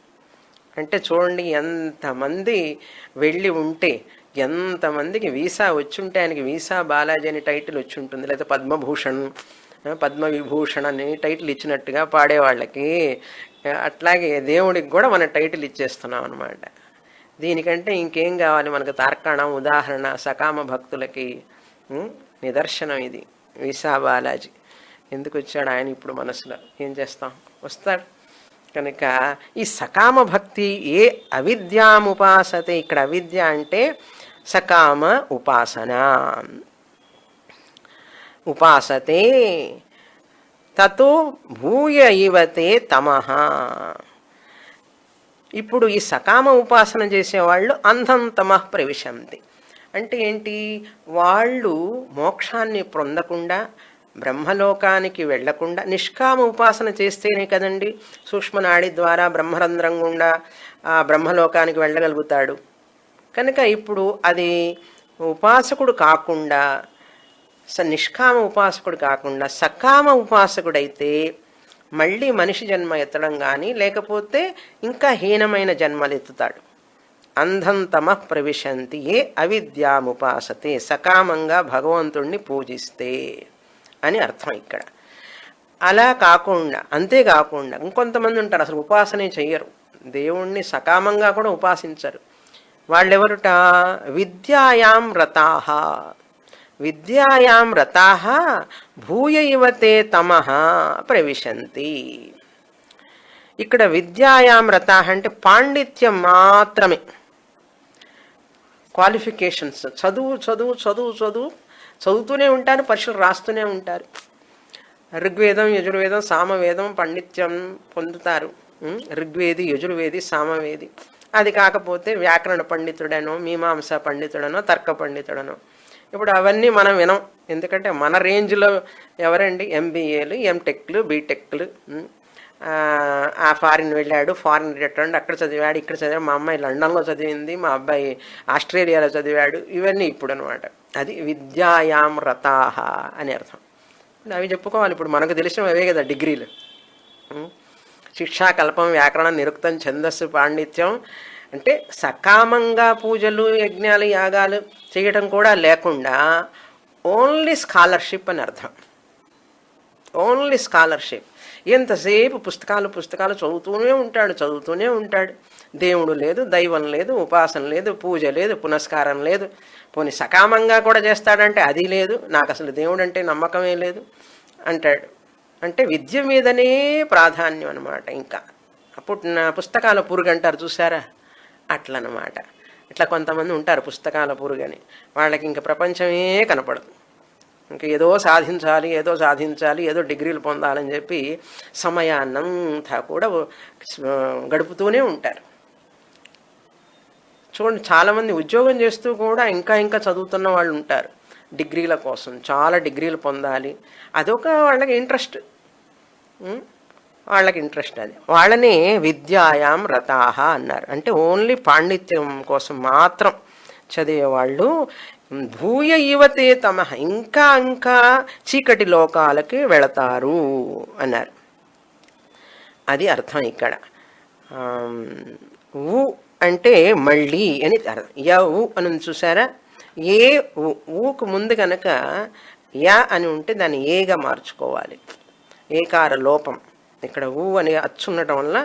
అంటే చూడండి ఎంతమంది వెళ్ళి ఉంటే, ఎంతమందికి వీసా వచ్చి ఉంటే ఆయనకి వీసా బాలాజీ అని టైటిల్ వచ్చి ఉంటుంది. లేదా పద్మభూషణ్, పద్మవిభూషణ్ అని టైటిల్ ఇచ్చినట్టుగా పాడేవాళ్ళకి, అట్లాగే దేవుడికి కూడా మన టైటిల్ ఇచ్చేస్తున్నాం అనమాట. దీనికంటే ఇంకేం కావాలి మనకు? తార్కాణం ఉదాహరణ సకామ భక్తులకి నిదర్శనం ఇది వీసా బాలాజీ. ఎందుకు వచ్చాడు ఆయన ఇప్పుడు మనసులో? ఏం చేస్తాం, వస్తాడు. కనుక ఈ సకామ భక్తి ఏ అవిద్యాముపాసతే, ఇక్కడ అవిద్య అంటే సకామ ఉపాసన. ఉపాసతే తతో భూయ ఇవతే తమః. ఇప్పుడు ఈ సకామ ఉపాసన చేసేవాళ్ళు అంధం తమః ప్రవిశంతి. అంటే ఏంటి? వాళ్ళు మోక్షాన్ని పొందకుండా, బ్రహ్మలోకానికి వెళ్లకుండా నిష్కామ ఉపాసన చేస్తేనే కదండి సూక్ష్మనాడి ద్వారా బ్రహ్మరంధ్రం గుండా ఆ బ్రహ్మలోకానికి వెళ్ళగలుగుతాడు. కనుక ఇప్పుడు అది ఉపాసకుడు కాకుండా, నిష్కామ ఉపాసకుడు కాకుండా సకామ ఉపాసకుడైతే మళ్ళీ మనిషి జన్మ ఎత్తడం కానీ, లేకపోతే ఇంకా హీనమైన జన్మలు ఎత్తుతాడు. అంధం తమః ప్రవిశంతి ఏ అవిద్యాముపాసతే, సకామంగా భగవంతుణ్ణి పూజిస్తే అని అర్థం ఇక్కడ. అలా కాకుండా, అంతేకాకుండా ఇంకొంతమంది ఉంటారు అసలు ఉపాసనే చెయ్యరు, దేవుణ్ణి సకామంగా కూడా ఉపాసించరు. వాళ్ళెవరుట? విద్యాయాం రతాః. విద్యాయాం రతాః భూయ ఇవతే తమః ప్రవిశంతి. ఇక్కడ విద్యాయాం రతాః అంటే పాండిత్యం మాత్రమే, క్వాలిఫికేషన్స్, చదువు చదువు చదువు చదువు చదువుతూనే ఉంటారు, పరీక్షలు రాస్తూనే ఉంటారు. ఋగ్వేదం యజుర్వేదం సామవేదం పండిత్యం పొందుతారు. ఋగ్వేది యజుర్వేది సామవేది. అది కాకపోతే వ్యాకరణ పండితుడనో, మీమాంస పండితుడనో, తర్క పండితుడనో. ఇప్పుడు అవన్నీ మనం వినం, ఎందుకంటే మన రేంజ్లో ఎవరండి ఎంబీఏలు, ఎంటెక్లు, బీటెక్లు. ఆ ఫారిన్ వెళ్ళాడు, ఫారిన్ రిటర్న్, అక్కడ చదివాడు, ఇక్కడ చదివాడు, మా అమ్మాయి లండన్లో చదివింది, మా అబ్బాయి ఆస్ట్రేలియాలో చదివాడు, ఇవన్నీ ఇప్పుడు అనమాట. అది విద్యాయాం రతాః అని అర్థం. అవి చెప్పుకోవాలి. ఇప్పుడు మనకు తెలిసిన అవే కదా డిగ్రీలు. శిక్షా, కల్పం, వ్యాకరణం, నిరుక్తం, ఛందస్సు, పాండిత్యం. అంటే సకామంగా పూజలు, యజ్ఞాలు, యాగాలు చేయటం కూడా లేకుండా ఓన్లీ స్కాలర్షిప్ అని అర్థం. Only scholarship. ఎంతసేపు పుస్తకాలు పుస్తకాలు చదువుతూనే ఉంటాడు. దేవుడు లేదు, దైవం లేదు, ఉపాసన లేదు, పూజ లేదు, పునస్కారం లేదు. పోనీ సకామంగా కూడా చేస్తాడంటే అది లేదు, నాకు అసలు దేవుడు అంటే నమ్మకమే లేదు అంటాడు. అంటే విద్య మీదనే ప్రాధాన్యం అనమాట. ఇంకా అప్పుడు పుస్తకాల పురుగు అంటారు చూసారా, అట్లనమాట. ఇట్లా కొంతమంది ఉంటారు పుస్తకాల పురుగని, వాళ్ళకి ఇంకా ప్రపంచమే కనపడదు. ఇంకా ఏదో సాధించాలి, ఏదో డిగ్రీలు పొందాలని చెప్పి సమయాన్నంతా కూడా గడుపుతూనే ఉంటారు. చూడండి, చాలామంది ఉద్యోగం చేస్తూ కూడా ఇంకా ఇంకా చదువుతున్న వాళ్ళు ఉంటారు డిగ్రీల కోసం, చాలా డిగ్రీలు పొందాలి. అదొక వాళ్ళకి ఇంట్రెస్ట్, వాళ్ళకి ఇంట్రెస్ట్. అది వాళ్ళని విద్యాయాం రతాహ అన్నారు. అంటే ఓన్లీ పాండిత్యం కోసం మాత్రం చదివేవాళ్ళు భూయ ఇవతే తమ ఇంకా ఇంకా చీకటి లోకాలకి వెళతారు అన్నారు. అది అర్థం ఇక్కడ. ఊ అంటే మళ్ళీ అని అర్థం. యా ఊ అని చూసారా, ఏ ఊకు ముందు కనుక యా అని ఉంటే దాన్ని ఏగా మార్చుకోవాలి, ఏకార లోపం. ఇక్కడ ఊ అని అచ్చుండటం వల్ల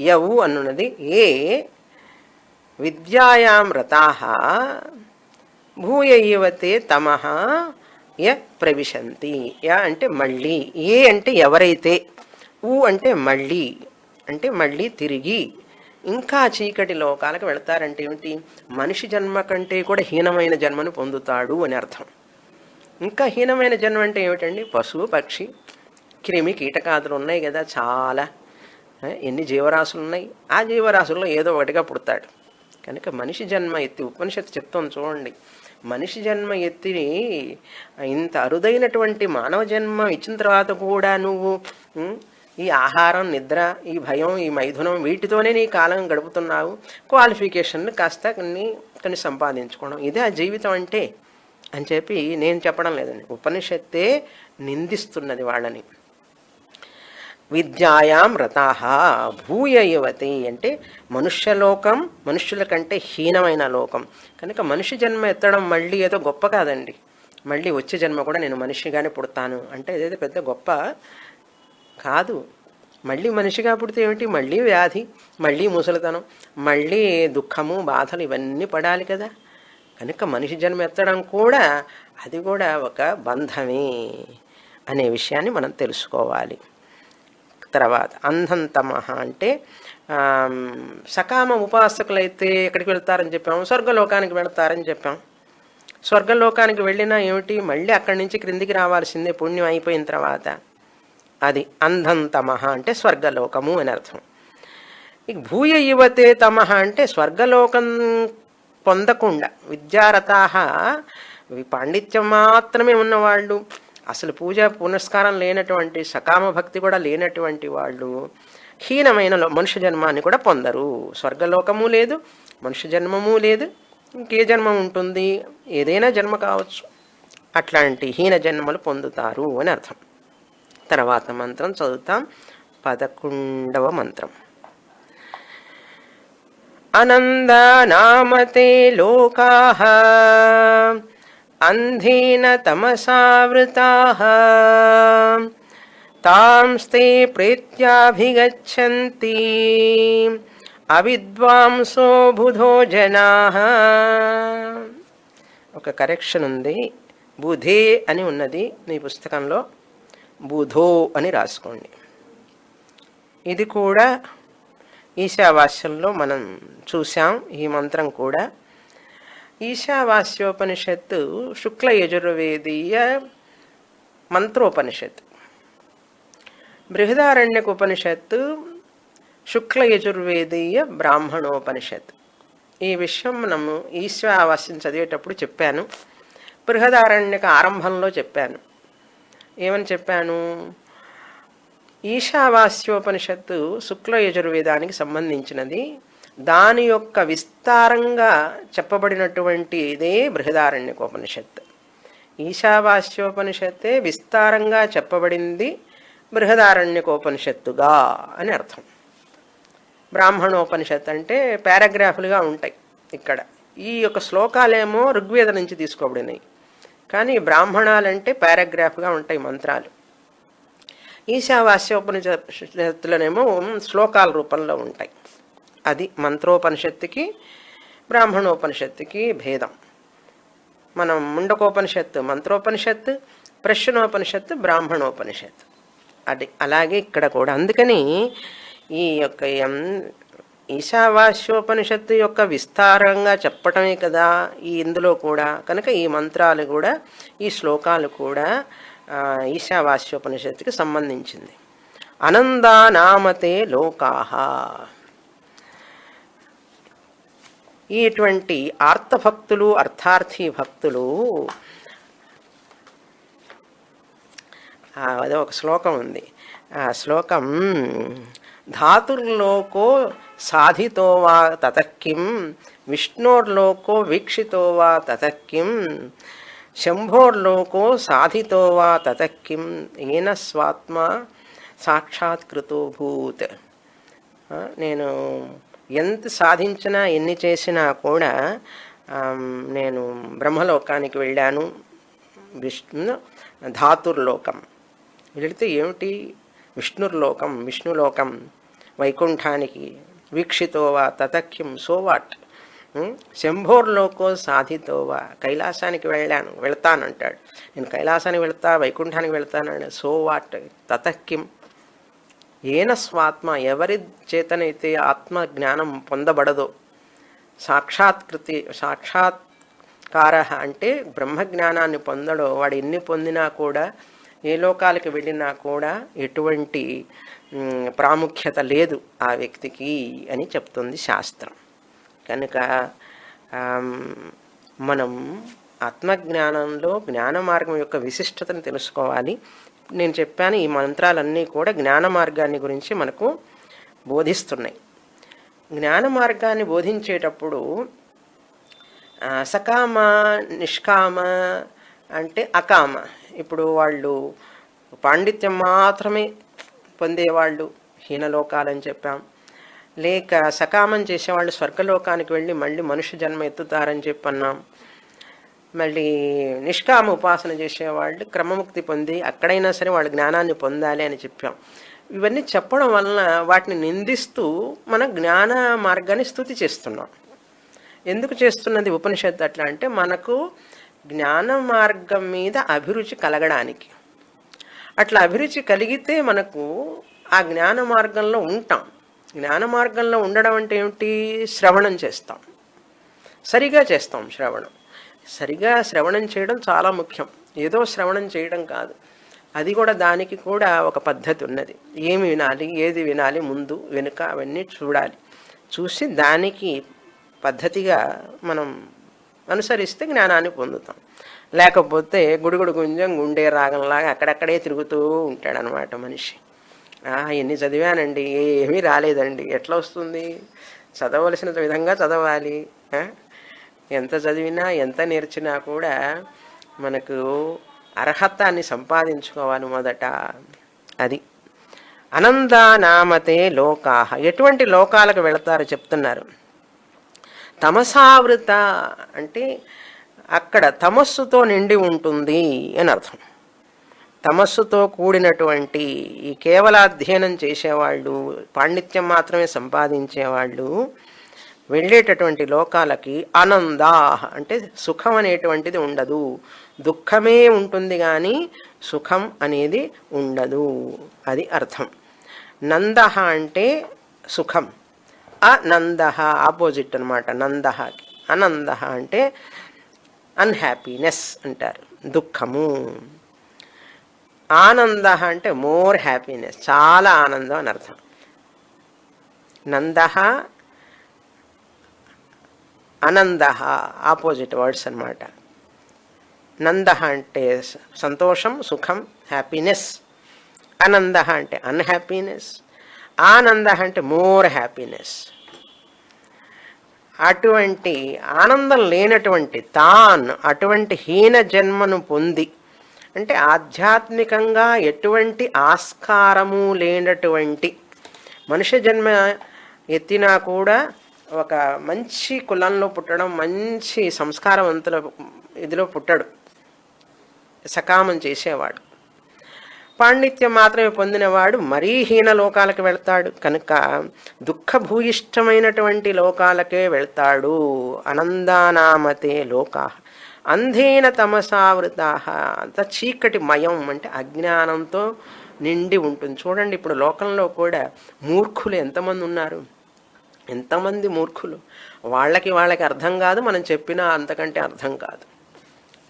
య ఊ అనున్నది ఏ విద్యాయాం రతాహ భూయ ఇవతే తమః య ప్రవిశంతి. య అంటే మళ్ళీ, ఏ అంటే ఎవరైతే, ఊ అంటే మళ్ళీ, అంటే మళ్ళీ తిరిగి ఇంకా చీకటి లోకాలకు వెళతారంటే ఏమిటి, మనిషి జన్మ కంటే కూడా హీనమైన జన్మను పొందుతాడు అని అర్థం. ఇంకా హీనమైన జన్మ అంటే ఏమిటండి, పశువు పక్షి క్రిమి కీటకాదులు ఉన్నాయి కదా చాలా, ఎన్ని జీవరాశులు ఉన్నాయి, ఆ జీవరాశుల్లో ఏదో ఒకటిగా పుడతాడు. కనుక మనిషి జన్మ ఎత్తి ఉపనిషత్తు చెప్తాను చూడండి, మనిషి జన్మ ఎత్తి ఇంత అరుదైనటువంటి మానవ జన్మ ఇచ్చిన తర్వాత కూడా నువ్వు ఈ ఆహారం, నిద్ర, ఈ భయం, ఈ మైథునం, వీటితోనే నీ కాలం గడుపుతున్నావు. క్వాలిఫికేషన్లు కాస్త కొన్ని సంపాదించుకోవడం, ఇదే ఆ జీవితం అంటే అని చెప్పి నేను చెప్పడం లేదండి, ఉపనిషత్తే నిందిస్తున్నది వాళ్ళని. విద్యాయాం రతాహ భూయ యువతి అంటే మనుష్యలోకం మనుష్యుల కంటే హీనమైన లోకం. కనుక మనిషి జన్మ ఎత్తడం మళ్ళీ ఏదో గొప్ప కాదండి. మళ్ళీ వచ్చే జన్మ కూడా నేను మనిషిగానే పుడతాను అంటే ఏదైతే పెద్ద గొప్ప కాదు. మళ్ళీ మనిషిగా పుడితే ఏమిటి, మళ్ళీ వ్యాధి, మళ్ళీ ముసలితనం, మళ్ళీ దుఃఖము బాధలు ఇవన్నీ పడాలి కదా. కనుక మనిషి జన్మ ఎత్తడం కూడా అది కూడా ఒక బంధమే అనే విషయాన్ని మనం తెలుసుకోవాలి. తర్వాత అంధంతమః అంటే సకామ ఉపాసకులైతే ఎక్కడికి వెళ్తారని చెప్పాము, స్వర్గలోకానికి వెళతారని చెప్పాం. స్వర్గలోకానికి వెళ్ళినా ఏమిటి, మళ్ళీ అక్కడి నుంచి క్రిందికి రావాల్సిందే పుణ్యం అయిపోయిన తర్వాత. అది అంధంతమః అంటే స్వర్గలోకము అని అర్థం. ఇక భూయ యువతే తమః అంటే స్వర్గలోకం పొందకుండా విద్యారతాహ పాండిత్యం మాత్రమే ఉన్నవాళ్ళు, అసలు పూజ పునస్కారం లేనటువంటి సకామ భక్తి కూడా లేనటువంటి వాళ్ళు హీనమైన మనుష్య జన్మాన్ని కూడా పొందరు. స్వర్గలోకము లేదు, మనుష్య జన్మము లేదు, ఇంకే జన్మ ఉంటుంది, ఏదైనా జన్మ కావచ్చు, అట్లాంటి హీన జన్మలు పొందుతారు అని అర్థం. తర్వాత మంత్రం చదువుతాం, 11వ మంత్రం. అనందానామతే లోకాః అంధేన తమసావృతాః తాంస్తే ప్రేత్యాభిగచ్చంతి అవిద్వాంసో బుధో జనాః. ఒక కరెక్షన్ ఉంది, బుధే అని ఉన్నది మీ పుస్తకంలో, బుధో అని రాసుకోండి. ఇది కూడా ఈశావాస్యంలో మనం చూసాం. ఈ మంత్రం కూడా ఈశావాస్యోపనిషత్తు శుక్ల యజుర్వేదీయ మంత్రోపనిషత్తు. బృహదారణ్యక ఉపనిషత్తు శుక్ల యజుర్వేదీయ బ్రాహ్మణోపనిషత్తు. ఈ విషయం మనము ఈశావాస్యం చదివేటప్పుడు చెప్పాను, బృహదారణ్యక ఆరంభంలో చెప్పాను. ఏమని చెప్పాను, ఈశావాస్యోపనిషత్తు శుక్ల యజుర్వేదానికి సంబంధించినది, దాని యొక్క విస్తారంగా చెప్పబడినటువంటి ఇదే బృహదారణ్యకోపనిషత్తు. ఈశావాస్యోపనిషత్తే విస్తారంగా చెప్పబడింది బృహదారణ్యకోపనిషత్తుగా అని అర్థం. బ్రాహ్మణోపనిషత్తు అంటే పారాగ్రాఫ్లుగా ఉంటాయి. ఇక్కడ ఈ యొక్క శ్లోకాలేమో ఋగ్వేద నుంచి తీసుకోబడినాయి, కానీ బ్రాహ్మణాలంటే పారాగ్రాఫ్గా ఉంటాయి మంత్రాలు. ఈశావాస్యోపనిషత్తులనేమో శ్లోకాల రూపంలో ఉంటాయి. అది మంత్రోపనిషత్తుకి బ్రాహ్మణోపనిషత్తుకి భేదం. మనం ముండకోపనిషత్తు మంత్రోపనిషత్తు, ప్రశ్నోపనిషత్తు బ్రాహ్మణోపనిషత్తు. అది అలాగే ఇక్కడ కూడా. అందుకని ఈ యొక్క ఈశావాస్యోపనిషత్తు యొక్క విస్తారంగా చెప్పటమే కదా ఈ ఇందులో కూడా. కనుక ఈ మంత్రాలు కూడా ఈ శ్లోకాలు కూడా ఈశావాస్యోపనిషత్తుకి సంబంధించింది. అనందానామతే లోకాః. ఇటువంటి ఆర్తభక్తులు, అర్థార్థి భక్తులు, అదే ఒక శ్లోకం ఉంది. ఆ శ్లోకం ధాతుర్లోకో సాధితో వా తతకిం విష్ణోర్లోకో వీక్షితో వా తతకిం శంభోర్లోకో సాధితో వా తతకిం ఏన స్వాత్మ సాక్షాత్కృతో భూత్. నేను ఎంత సాధించినా ఎన్ని చేసినా కూడా నేను బ్రహ్మలోకానికి వెళ్ళాను, ధాతుర్లోకం వెళితే ఏమిటి, విష్ణుర్లోకం, విష్ణులోకం, వైకుంఠానికి, వీక్షితోవా తతఖ్యం, సో వాట్, శంభోర్లోకో సాధితోవా, కైలాసానికి వెళ్తానంటాడు. నేను కైలాసానికి వెళ్తా, వైకుంఠానికి వెళ్తానంటే సో వాట్, తతఖ్యం ఏన స్వాత్మ, ఎవరి చేతనైతే ఆత్మ జ్ఞానం పొందబడదో, సాక్షాత్కార అంటే బ్రహ్మజ్ఞానాన్ని పొందడో, వాడు ఎన్ని పొందినా కూడా, ఏ లోకాలకు వెళ్ళినా కూడా ఎటువంటి ప్రాముఖ్యత లేదు ఆ వ్యక్తికి అని చెప్తుంది శాస్త్రం. కనుక మనం ఆత్మజ్ఞానంలో జ్ఞాన మార్గం యొక్క విశిష్టతను తెలుసుకోవాలి. నేను చెప్పాను, ఈ మంత్రాలన్నీ కూడా జ్ఞాన మార్గాన్ని గురించి మనకు బోధిస్తున్నాయి. జ్ఞాన మార్గాన్ని బోధించేటప్పుడు సకామ, నిష్కామ అంటే అకామ. ఇప్పుడు వాళ్ళు పాండిత్యం మాత్రమే పొందేవాళ్ళు హీనలోకాలని చెప్పాం. లేక సకామం చేసేవాళ్ళు స్వర్గలోకానికి వెళ్ళి మళ్ళీ మనుష్య జన్మ ఎత్తుతారని చెప్పన్నాం. మళ్ళీ నిష్కామ ఉపాసన చేసేవాళ్ళు క్రమముక్తి పొంది అక్కడైనా సరే వాళ్ళు జ్ఞానాన్ని పొందాలి అని చెప్పాం. ఇవన్నీ చెప్పడం వలన వాటిని నిందిస్తూ మన జ్ఞాన మార్గాన్ని స్తుతి చేస్తున్నాం. ఎందుకు చేస్తున్నది ఉపనిషత్తు అట్లా అంటే, మనకు జ్ఞాన మార్గం మీద అభిరుచి కలగడానికి. అట్లా అభిరుచి కలిగితే మనకు ఆ జ్ఞాన మార్గంలో ఉంటాం. జ్ఞాన మార్గంలో ఉండడం అంటే ఏమిటి, శ్రవణం చేస్తాం, సరిగా చేస్తాం. సరిగా శ్రవణం చేయడం చాలా ముఖ్యం. ఏదో శ్రవణం చేయడం కాదు, అది కూడా దానికి కూడా ఒక పద్ధతి ఉన్నది. ఏమి వినాలి, ఏది వినాలి, ముందు వెనుక అవన్నీ చూడాలి. చూసి దానికి పద్ధతిగా మనం అనుసరిస్తే జ్ఞానాన్ని పొందుతాం. లేకపోతే గుడుగుడు గుంజం గుండె రాగంలాగా అక్కడక్కడే తిరుగుతూ ఉంటాడనమాట మనిషి. ఎన్ని చదివానండి, ఏమీ రాలేదండి, ఎట్లా వస్తుంది? చదవలసిన విధంగా చదవాలి. ఎంత చదివినా ఎంత నేర్చినా కూడా మనకు అర్హతాన్ని సంపాదించుకోవాలి మొదట. అది అనందానామతే లోకాహ. ఎటువంటి లోకాలకు వెళతారు చెప్తున్నారు. తమసావృత అంటే అక్కడ తమస్సుతో నిండి ఉంటుంది అని అర్థం. తమస్సుతో కూడినటువంటి ఈ కేవల అధ్యయనం చేసేవాళ్ళు, పాండిత్యం మాత్రమే సంపాదించేవాళ్ళు వెళ్ళేటటువంటి లోకాలకి ఆనందా అంటే సుఖం అనేటువంటిది ఉండదు. దుఃఖమే ఉంటుంది కానీ సుఖం అనేది ఉండదు, అది అర్థం. నంద అంటే సుఖం, అనంద ఆపోజిట్ అనమాట. నందకి అనంద అంటే అన్హ్యాపీనెస్ అంటారు, దుఃఖము. ఆనంద అంటే మోర్ హ్యాపీనెస్, చాలా ఆనందం అని అర్థం. నంద అనంద ఆపోజిట్ వర్డ్స్ అనమాట. నంద అంటే సంతోషం, సుఖం, హ్యాపీనెస్. అనంద అంటే అన్హ్యాపీనెస్. ఆనంద అంటే మోర్ హ్యాపీనెస్. అటువంటి ఆనందం లేనటువంటి అటువంటి హీన జన్మను పొంది, అంటే ఆధ్యాత్మికంగా ఎటువంటి ఆస్కారము లేనటువంటి మనుష్య జన్మ ఎత్తినా కూడా ఒక మంచి కులంలో పుట్టడం, మంచి సంస్కారవంతుల ఇదిలో పుట్టడు సకామం చేసేవాడు. పాండిత్యం మాత్రమే పొందినవాడు మరీ హీన లోకాలకు వెళ్తాడు. కనుక దుఃఖభూయిష్టమైనటువంటి లోకాలకే వెళ్తాడు. అనందానామతే లోకా అంధేన తమసావృతా. అంత చీకటి మయం అంటే అజ్ఞానంతో నిండి ఉంటుంది. చూడండి, ఇప్పుడు లోకంలో కూడా మూర్ఖులు ఎంతమంది ఉన్నారు, ఎంతమంది మూర్ఖులు. వాళ్ళకి అర్థం కాదు, మనం చెప్పినా అంతకంటే అర్థం కాదు.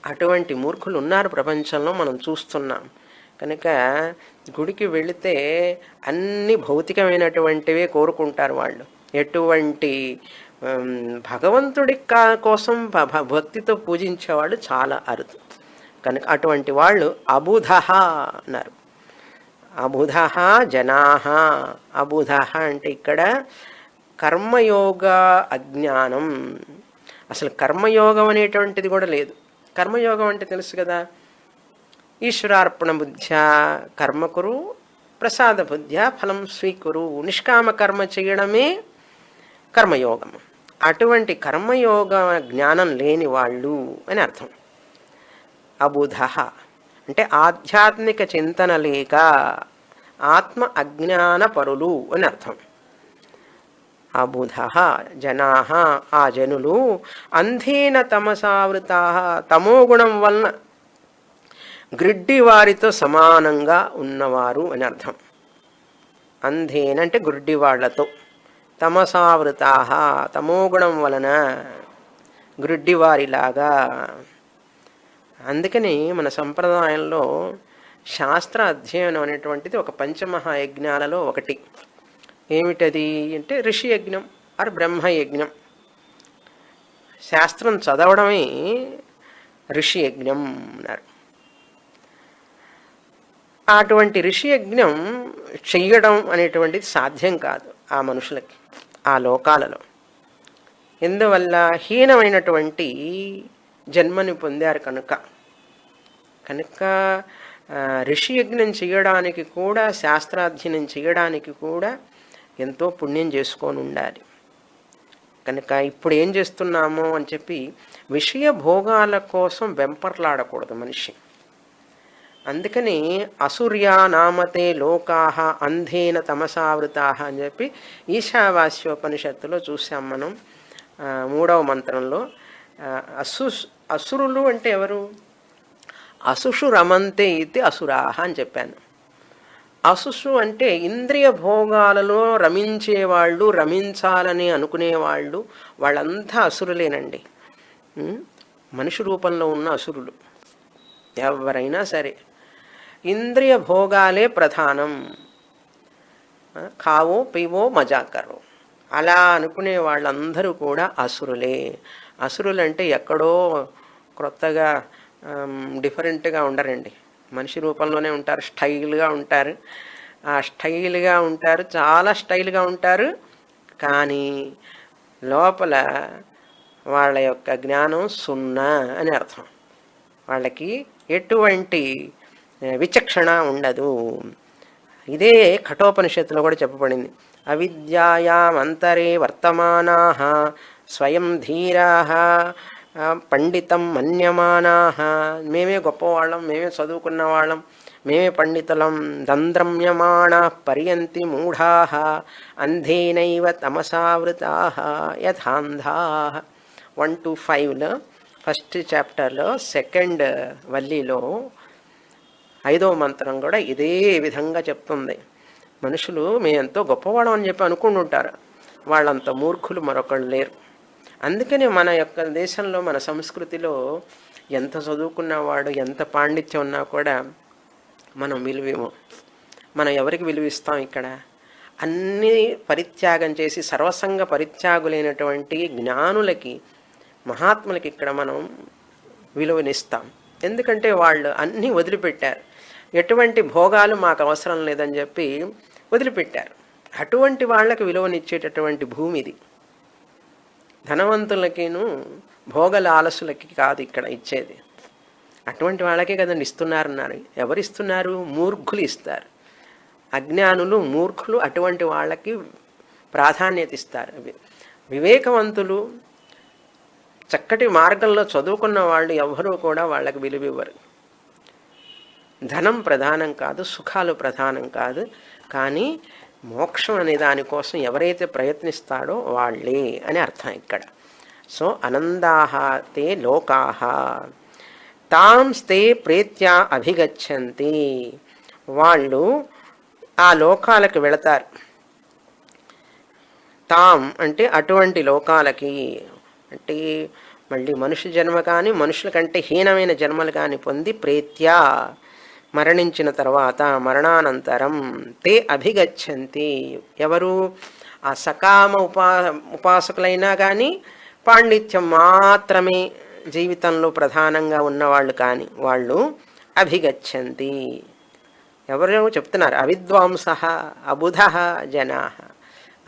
అటువంటి మూర్ఖులు ఉన్నారు ప్రపంచంలో, మనం చూస్తున్నాం. కనుక గుడికి వెళితే అన్ని భౌతికమైనటువంటివే కోరుకుంటారు వాళ్ళు. ఎటువంటి భగవంతుడి కోసం భక్తితో పూజించేవాళ్ళు చాలా అరుదు. కనుక అటువంటి వాళ్ళు అబుధ అన్నారు. అబుధ జనా. అబుధ అంటే ఇక్కడ కర్మయోగ అజ్ఞానం. అసలు కర్మయోగం అనేటువంటిది కూడా లేదు. కర్మయోగం అంటే తెలుసు కదా, ఈశ్వరార్పణ బుద్ధ్యా కర్మకురు ప్రసాద బుద్ధ్యా ఫలం స్వీకురు. నిష్కామ కర్మ చేయడమే కర్మయోగం. అటువంటి కర్మయోగ జ్ఞానం లేని వాళ్ళు అని అర్థం. అబుధ అంటే ఆధ్యాత్మిక చింతన లేక ఆత్మ అజ్ఞాన పరులు అని అర్థం. అబుధ జనా. ఆ జనులు అంధేన తమసావృతా, తమోగుణం వలన గ్రిడ్డి వారితో సమానంగా ఉన్నవారు అని అర్థం. అంధేన అంటే గుడ్డి వాళ్లతో, తమసావృతా తమోగుణం వలన గ్రుడ్డివారిలాగా. అందుకని మన సంప్రదాయంలో శాస్త్ర అధ్యయనం అనేటువంటిది ఒక పంచమహాయజ్ఞాలలో ఒకటి. ఏమిటది అంటే ఋషి యజ్ఞం ఆర్ బ్రహ్మయజ్ఞం. శాస్త్రం చదవడమే ఋషి యజ్ఞం అన్నారు. అటువంటి ఋషి యజ్ఞం చెయ్యడం అనేటువంటిది సాధ్యం కాదు ఆ మనుషులకి, ఆ లోకాలలో. ఎందువల్ల హీనమైనటువంటి జన్మని పొందారు కనుక. ఋషి యజ్ఞం చేయడానికి కూడా, శాస్త్రాధ్యయనం చేయడానికి కూడా ఎంతో పుణ్యం చేసుకొని ఉండాలి. కనుక ఇప్పుడు ఏం చేస్తున్నామో అని చెప్పి విషయ భోగాల కోసం వెంపర్లాడకూడదు మనిషి. అందుకని అసూర్యా నామతే లోకాహ అంధేన తమసావృతాహ అని చెప్పి ఈశావాస్యోపనిషత్తులో చూసాం మనం 3వ మంత్రంలో. అసురులు అంటే ఎవరు? అసుషు రమంతే ఇది అసురాహ అని చెప్పాను. అసుషు అంటే ఇంద్రియ భోగాలలో రమించేవాళ్ళు, రమించాలని అనుకునేవాళ్ళు, వాళ్ళంతా అసురులేనండి. మనిషి రూపంలో ఉన్న అసురులు ఎవరైనా సరే ఇంద్రియ భోగాలే ప్రధానం. కావో పీవో మజాకరో అలా అనుకునే వాళ్ళందరూ కూడా అసురులే. అసురులు అంటే ఎక్కడో క్రొత్తగా డిఫరెంట్గా ఉండరండి. మనిషి రూపంలోనే ఉంటారు, స్టైల్గా ఉంటారు. ఆ స్టైల్గా ఉంటారు, చాలా స్టైల్గా ఉంటారు. కానీ లోపల వాళ్ళ యొక్క జ్ఞానం సున్నా అని అర్థం. వాళ్ళకి ఎటువంటి విచక్షణ ఉండదు. ఇదే కఠోపనిషత్తులో కూడా చెప్పబడింది. అవిద్యాయామంతరే వర్తమానాః స్వయం ధీరాః పండితం మన్యమానాః. మేమే గొప్పవాళ్ళం, మేమే చదువుకున్న వాళ్ళం, మేమే పండితులం. దంద్రమ్యమాణాః పర్యంతి మూఢాః అంధేనైవ తమసావృతాః యథాంధాః. 1 to 5లో ఫస్ట్ చాప్టర్లో 2nd వల్లిలో 5వ మంత్రం కూడా ఇదే విధంగా చెప్తుంది. మనుషులు మేమెంతో గొప్పవాళ్ళం అని చెప్పి అనుకుంటుంటారు. వాళ్ళంత మూర్ఖులు మరొకళ్ళు లేరు. అందుకని మన యొక్క దేశంలో, మన సంస్కృతిలో ఎంత చదువుకున్నవాడు, ఎంత పాండిత్యం ఉన్నా కూడా మనం విలువేమో. మనం ఎవరికి విలువిస్తాం? ఇక్కడ అన్నీ పరిత్యాగం చేసి సర్వసంగ పరిత్యాగులైనటువంటి జ్ఞానులకి, మహాత్ములకి ఇక్కడ మనం విలువనిస్తాం. ఎందుకంటే వాళ్ళు అన్నీ వదిలిపెట్టారు. ఎటువంటి భోగాలు మాకు అవసరం లేదని చెప్పి వదిలిపెట్టారు. అటువంటి వాళ్ళకి విలువనిచ్చేటటువంటి భూమి ఇది. ధనవంతులకిను భోగలాలసులకి కాదు ఇక్కడ ఇచ్చేది. అటువంటి వాళ్ళకే కదండి ఇస్తున్నారన్నారు. ఎవరు ఇస్తున్నారు? మూర్ఖులు ఇస్తారు. అజ్ఞానులు, మూర్ఖులు అటువంటి వాళ్ళకి ప్రాధాన్యత ఇస్తారు. వివేకవంతులు, చక్కటి మార్గంలో చదువుకున్న వాళ్ళు ఎవ్వరూ కూడా వాళ్ళకి విలువివ్వరు. ధనం ప్రధానం కాదు, సుఖాలు ప్రధానం కాదు. కానీ మోక్షం అనే దానికోసం ఎవరైతే ప్రయత్నిస్తాడో వాళ్ళే అని అర్థం ఇక్కడ. సో అనందాః తే లోకాః తాంస్తే ప్రేత్యా అభిగచ్చంతి. వాళ్ళు ఆ లోకాలకు వెళతారు. తాం అంటే అటువంటి లోకాలకి, అంటే మళ్ళీ మనుష్య జన్మ కానీ, మనుషుల కంటే హీనమైన జన్మలు కానీ పొంది ప్రేత్యా మరణించిన తర్వాత, మరణానంతరం తే అభిగచ్చంతి. ఎవరు? ఆ సకామ ఉపాసకులైనా కానీ పాండిత్యం మాత్రమే జీవితంలో ప్రధానంగా ఉన్నవాళ్ళు కానీ వాళ్ళు అభిగచ్చంతి. ఎవరో చెప్తున్నారు, అవిద్వాంస అబుధ జనా.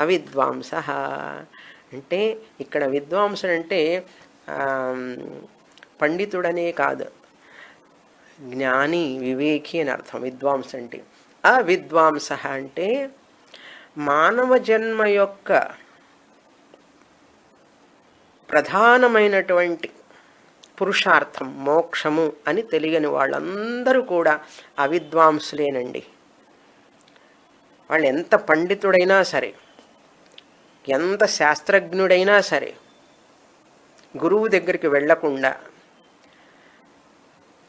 అవిద్వాంస అంటే ఇక్కడ విద్వాంసుడు అంటే పండితుడనే కాదు, జ్ఞాని వివేకి అని అర్థం విద్వాంస అంటే. అవిద్వాంస అంటే మానవ జన్మ యొక్క ప్రధానమైనటువంటి పురుషార్థం మోక్షము అని తెలియని వాళ్ళందరూ కూడా అవిద్వాంసులేనండి. వాళ్ళు ఎంత పండితుడైనా సరే, ఎంత శాస్త్రజ్ఞుడైనా సరే, గురువు దగ్గరికి వెళ్లకుండా,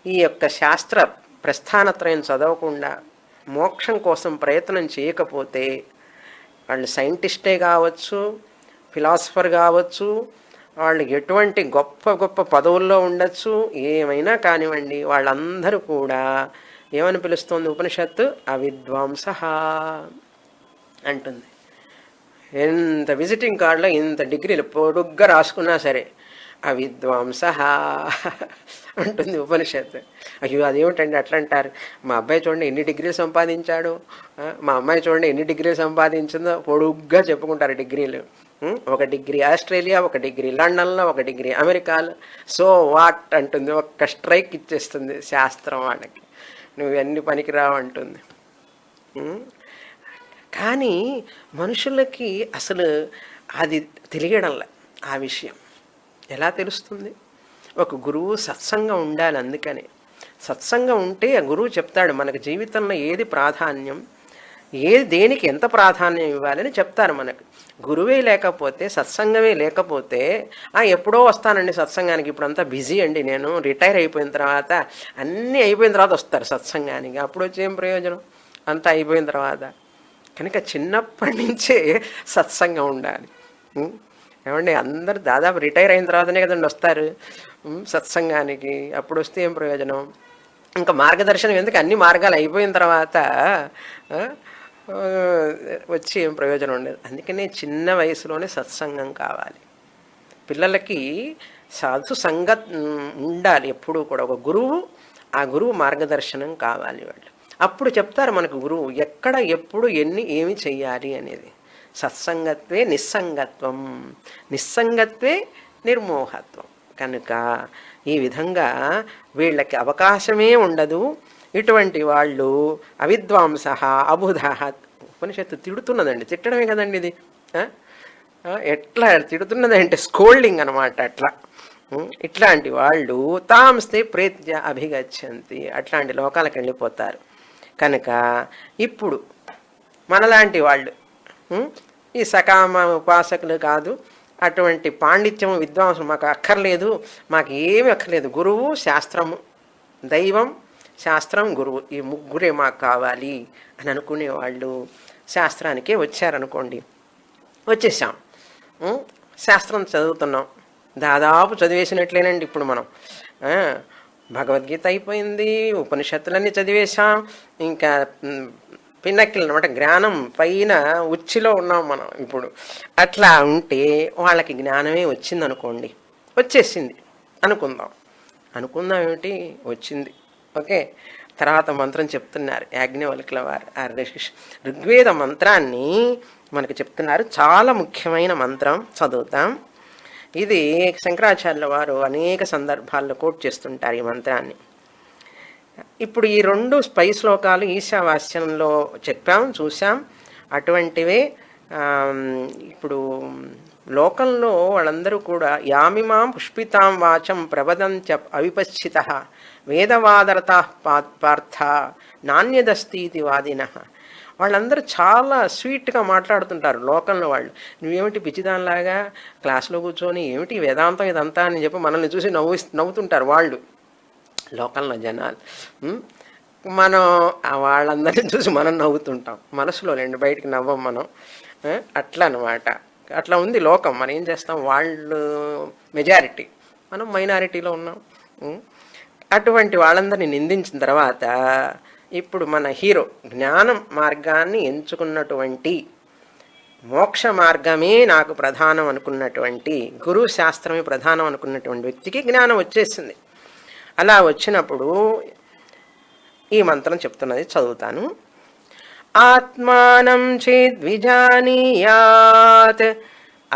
ఈ యొక్క శాస్త్ర ప్రస్థానత్రయం చదవకుండా మోక్షం కోసం ప్రయత్నం చేయకపోతే వాళ్ళు సైంటిస్టే కావచ్చు, ఫిలాసఫర్ కావచ్చు, వాళ్ళు ఎటువంటి గొప్ప గొప్ప పదవుల్లో ఉండొచ్చు, ఏమైనా కానివ్వండి, వాళ్ళందరూ కూడా ఏమని పిలుస్తుంది ఉపనిషత్తు? అవిద్వాంస అంటుంది. ఎంత విజిటింగ్ కార్డులో ఇంత డిగ్రీలు పొడుగ్గా రాసుకున్నా సరే అవిద్వాంస అంటుంది ఉపనిషత్తు. అయ్యో అదేమిటండి అట్లా అంటారు? మా అబ్బాయి చూడండి ఎన్ని డిగ్రీలు సంపాదించాడు, మా అమ్మాయి చూడండి ఎన్ని డిగ్రీలు సంపాదించిందో పొడుగ్గా చెప్పుకుంటారు డిగ్రీలు. ఒక డిగ్రీ ఆస్ట్రేలియా, ఒక డిగ్రీ లండన్లో, ఒక డిగ్రీ అమెరికాలో. సో వాట్ అంటుంది, ఒక్క స్ట్రైక్ ఇచ్చేస్తుంది శాస్త్రం వాళ్ళకి, నువ్వు ఎన్ని పనికిరావు అంటుంది. కానీ మనుషులకి అసలు అది తెలియడంలే. ఆ విషయం ఎలా తెలుస్తుంది? ఒక గురువు సత్సంగం ఉండాలి. అందుకని సత్సంగం ఉంటే ఆ గురువు చెప్తాడు మనకు జీవితంలో ఏది ప్రాధాన్యం, దేనికి ఎంత ప్రాధాన్యం ఇవ్వాలని చెప్తారు మనకు. గురువే లేకపోతే, సత్సంగమే లేకపోతే, ఎప్పుడో వస్తానండి సత్సంగానికి, ఇప్పుడంతా బిజీ అండి, నేను రిటైర్ అయిపోయిన తర్వాత, అన్నీ అయిపోయిన తర్వాత వస్తారు సత్సంగానికి, అప్పుడు వచ్చి ఏం ప్రయోజనం? అంతా అయిపోయిన తర్వాత. కనుక చిన్నప్పటి నుంచే సత్సంగం ఉండాలి. ఏమండి అందరు దాదాపు రిటైర్ అయిన తర్వాతనే కదండి వస్తారు సత్సంగానికి, అప్పుడు వస్తే ఏం ప్రయోజనం? ఇంకా మార్గదర్శనం ఎందుకు? అన్ని మార్గాలు అయిపోయిన తర్వాత వచ్చి ఏం ప్రయోజనం ఉండదు. అందుకనే చిన్న వయసులోనే సత్సంగం కావాలి. పిల్లలకి సాధు సంగత్ ఉండాలి ఎప్పుడూ కూడా. ఒక గురువు, ఆ గురువు మార్గదర్శనం కావాలి వాళ్ళు. అప్పుడు చెప్తారు మనకు గురువు ఎక్కడ, ఎప్పుడు, ఏమి చెయ్యాలి అనేది. సత్సంగత్వే నిస్సంగత్వం, నిస్సంగత్వే నిర్మోహత్వం. కనుక ఈ విధంగా వీళ్ళకి అవకాశమే ఉండదు. ఇటువంటి వాళ్ళు అవిద్వాంస అబుధ. ఉపనిషత్తు తిడుతున్నదండి, తిట్టడమే కదండి ఇది. ఎట్లా తిడుతున్నదంటే స్కోల్డింగ్ అనమాట. అట్లా ఇట్లాంటి వాళ్ళు తాంస్తే ప్రేత్య అభిగచ్చంతి, అట్లాంటి లోకాలకు వెళ్ళిపోతారు. కనుక ఇప్పుడు మనలాంటి వాళ్ళు ఈ సకామ ఉపాసకులు కాదు, అటువంటి పాండిత్యము విద్వాంసం మాకు అక్కర్లేదు, మాకు ఏమి అక్కర్లేదు, గురువు శాస్త్రము, దైవం శాస్త్రం గురువు, ఈ ముగ్గురే మాకు కావాలి అని అనుకునేవాళ్ళు శాస్త్రానికే వచ్చారనుకోండి. వచ్చేసాం, శాస్త్రం చదువుతున్నాం, దాదాపు చదివేసినట్లేనండి ఇప్పుడు మనం. భగవద్గీత అయిపోయింది, ఉపనిషత్తులన్నీ చదివేశాం, ఇంకా పిన్నకిల్ అనమాట, జ్ఞానం పైన ఉచ్చిలో ఉన్నాం మనం ఇప్పుడు. అట్లా ఉంటే వాళ్ళకి జ్ఞానమే వచ్చింది అనుకోండి, వచ్చేసింది అనుకుందాం ఏమిటి, వచ్చింది. ఓకే, తర్వాత మంత్రం చెప్తున్నారు యాజ్ఞవల్కుల వారు. ఆ ఋగ్వేద మంత్రాన్ని మనకు చెప్తున్నారు, చాలా ముఖ్యమైన మంత్రం, చదువుతాం. ఇది శంకరాచార్యుల వారు అనేక సందర్భాల్లో కోట్ చేస్తుంటారు ఈ మంత్రాన్ని. ఇప్పుడు ఈ 2 పై శ్లోకాలు ఈశావాస్యంలో చెప్పాం, చూసాం. అటువంటివే ఇప్పుడు లోకంలో వాళ్ళందరూ కూడా యామిమాం పుష్పితాం వాచం ప్రవదంత్య అవిపశ్చిత వేదవాదరత పార్థ నాణ్యదస్తీతి వాదిన. వాళ్ళందరూ చాలా స్వీట్గా మాట్లాడుతుంటారు లోకంలో. వాళ్ళు నువ్వేమిటి పిచ్చిదానిలాగా క్లాస్లో కూర్చొని ఏమిటి వేదాంతం ఇదంతా అని చెప్పి మనల్ని చూసి నవ్వుతుంటారు వాళ్ళు, లోకంలో జనాలు. మనం వాళ్ళందరినీ చూసి మనం నవ్వుతుంటాం మనసులో, బయటికి నవ్వం మనం. అట్లా అనమాట, అట్లా ఉంది లోకం. మనం ఏం చేస్తాం, వాళ్ళు మెజారిటీ, మనం మైనారిటీలో ఉన్నాం. అటువంటి వాళ్ళందరినీ నిందించిన తర్వాత ఇప్పుడు మన హీరో జ్ఞానం మార్గాన్ని ఎంచుకున్నటువంటి మోక్ష మార్గమే నాకు ప్రధానం అనుకున్నటువంటి, గురు శాస్త్రమే ప్రధానం అనుకున్నటువంటి వ్యక్తికి జ్ఞానం వచ్చేసింది. అలా వచ్చినప్పుడు ఈ మంత్రం చెప్తున్నది, చదువుతాను. ఆత్మానం చేద్విజానీయాత్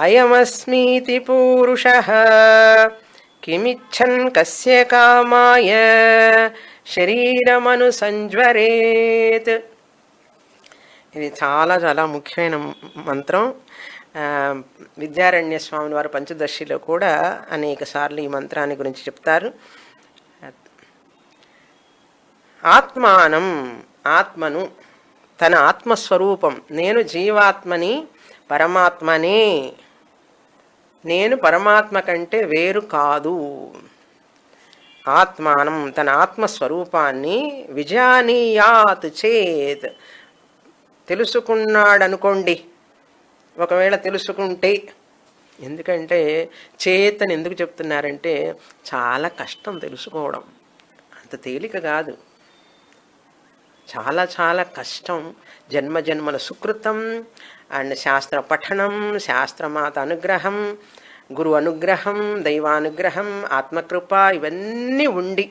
అయమస్మీతి పూరుషః కిమిచ్చన్ కస్య కామాయ శరీరమను సంజ్వరేత్. ఇది చాలా చాలా ముఖ్యమైన మంత్రం. విద్యారణ్య స్వామి వారు పంచదశిలో కూడా అనేక సార్లు ఈ మంత్రాన్ని గురించి చెప్తారు. ఆత్మానం, ఆత్మను, తన ఆత్మస్వరూపం, నేను జీవాత్మని, పరమాత్మనే, నేను పరమాత్మ కంటే వేరు కాదు. ఆత్మానం, తన ఆత్మస్వరూపాన్ని విజానీయాత్ చేత్, తెలుసుకున్నాడనుకోండి. ఒకవేళ తెలుసుకుంటే, ఎందుకంటే చేతని ఎందుకు చెప్తున్నారంటే చాలా కష్టం తెలుసుకోవడం, అంత తేలిక కాదు, చాలా చాలా కష్టం. జన్మజన్మల సుకృతం అండ్ శాస్త్ర పఠనం, శాస్త్రమాత అనుగ్రహం, గురు అనుగ్రహం, దైవానుగ్రహం, ఆత్మకృప ఇవన్నీ ఉండి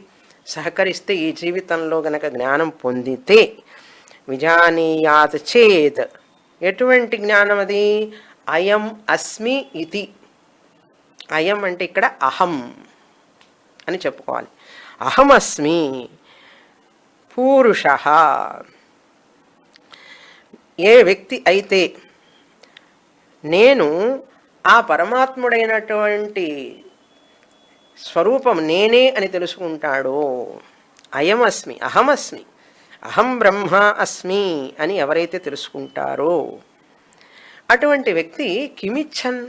సహకరిస్తే ఈ జీవితంలో గనక జ్ఞానం పొందితే, విజానీయాత్ చేత్, ఎటువంటి జ్ఞానం అది? అయం అస్మి ఇతి. అయం అంటే ఇక్కడ అహం అని చెప్పుకోవాలి. అహం అస్మి పూరుషః. ఏ వ్యక్తి అయితే నేను ఆ పరమాత్ముడైనటువంటి స్వరూపం నేనే అని తెలుసుకుంటాడో, అయమస్మి, అహమస్మి, అహం బ్రహ్మ అస్మి అని ఎవరైతే తెలుసుకుంటారో అటువంటి వ్యక్తి కిమిచ్చన్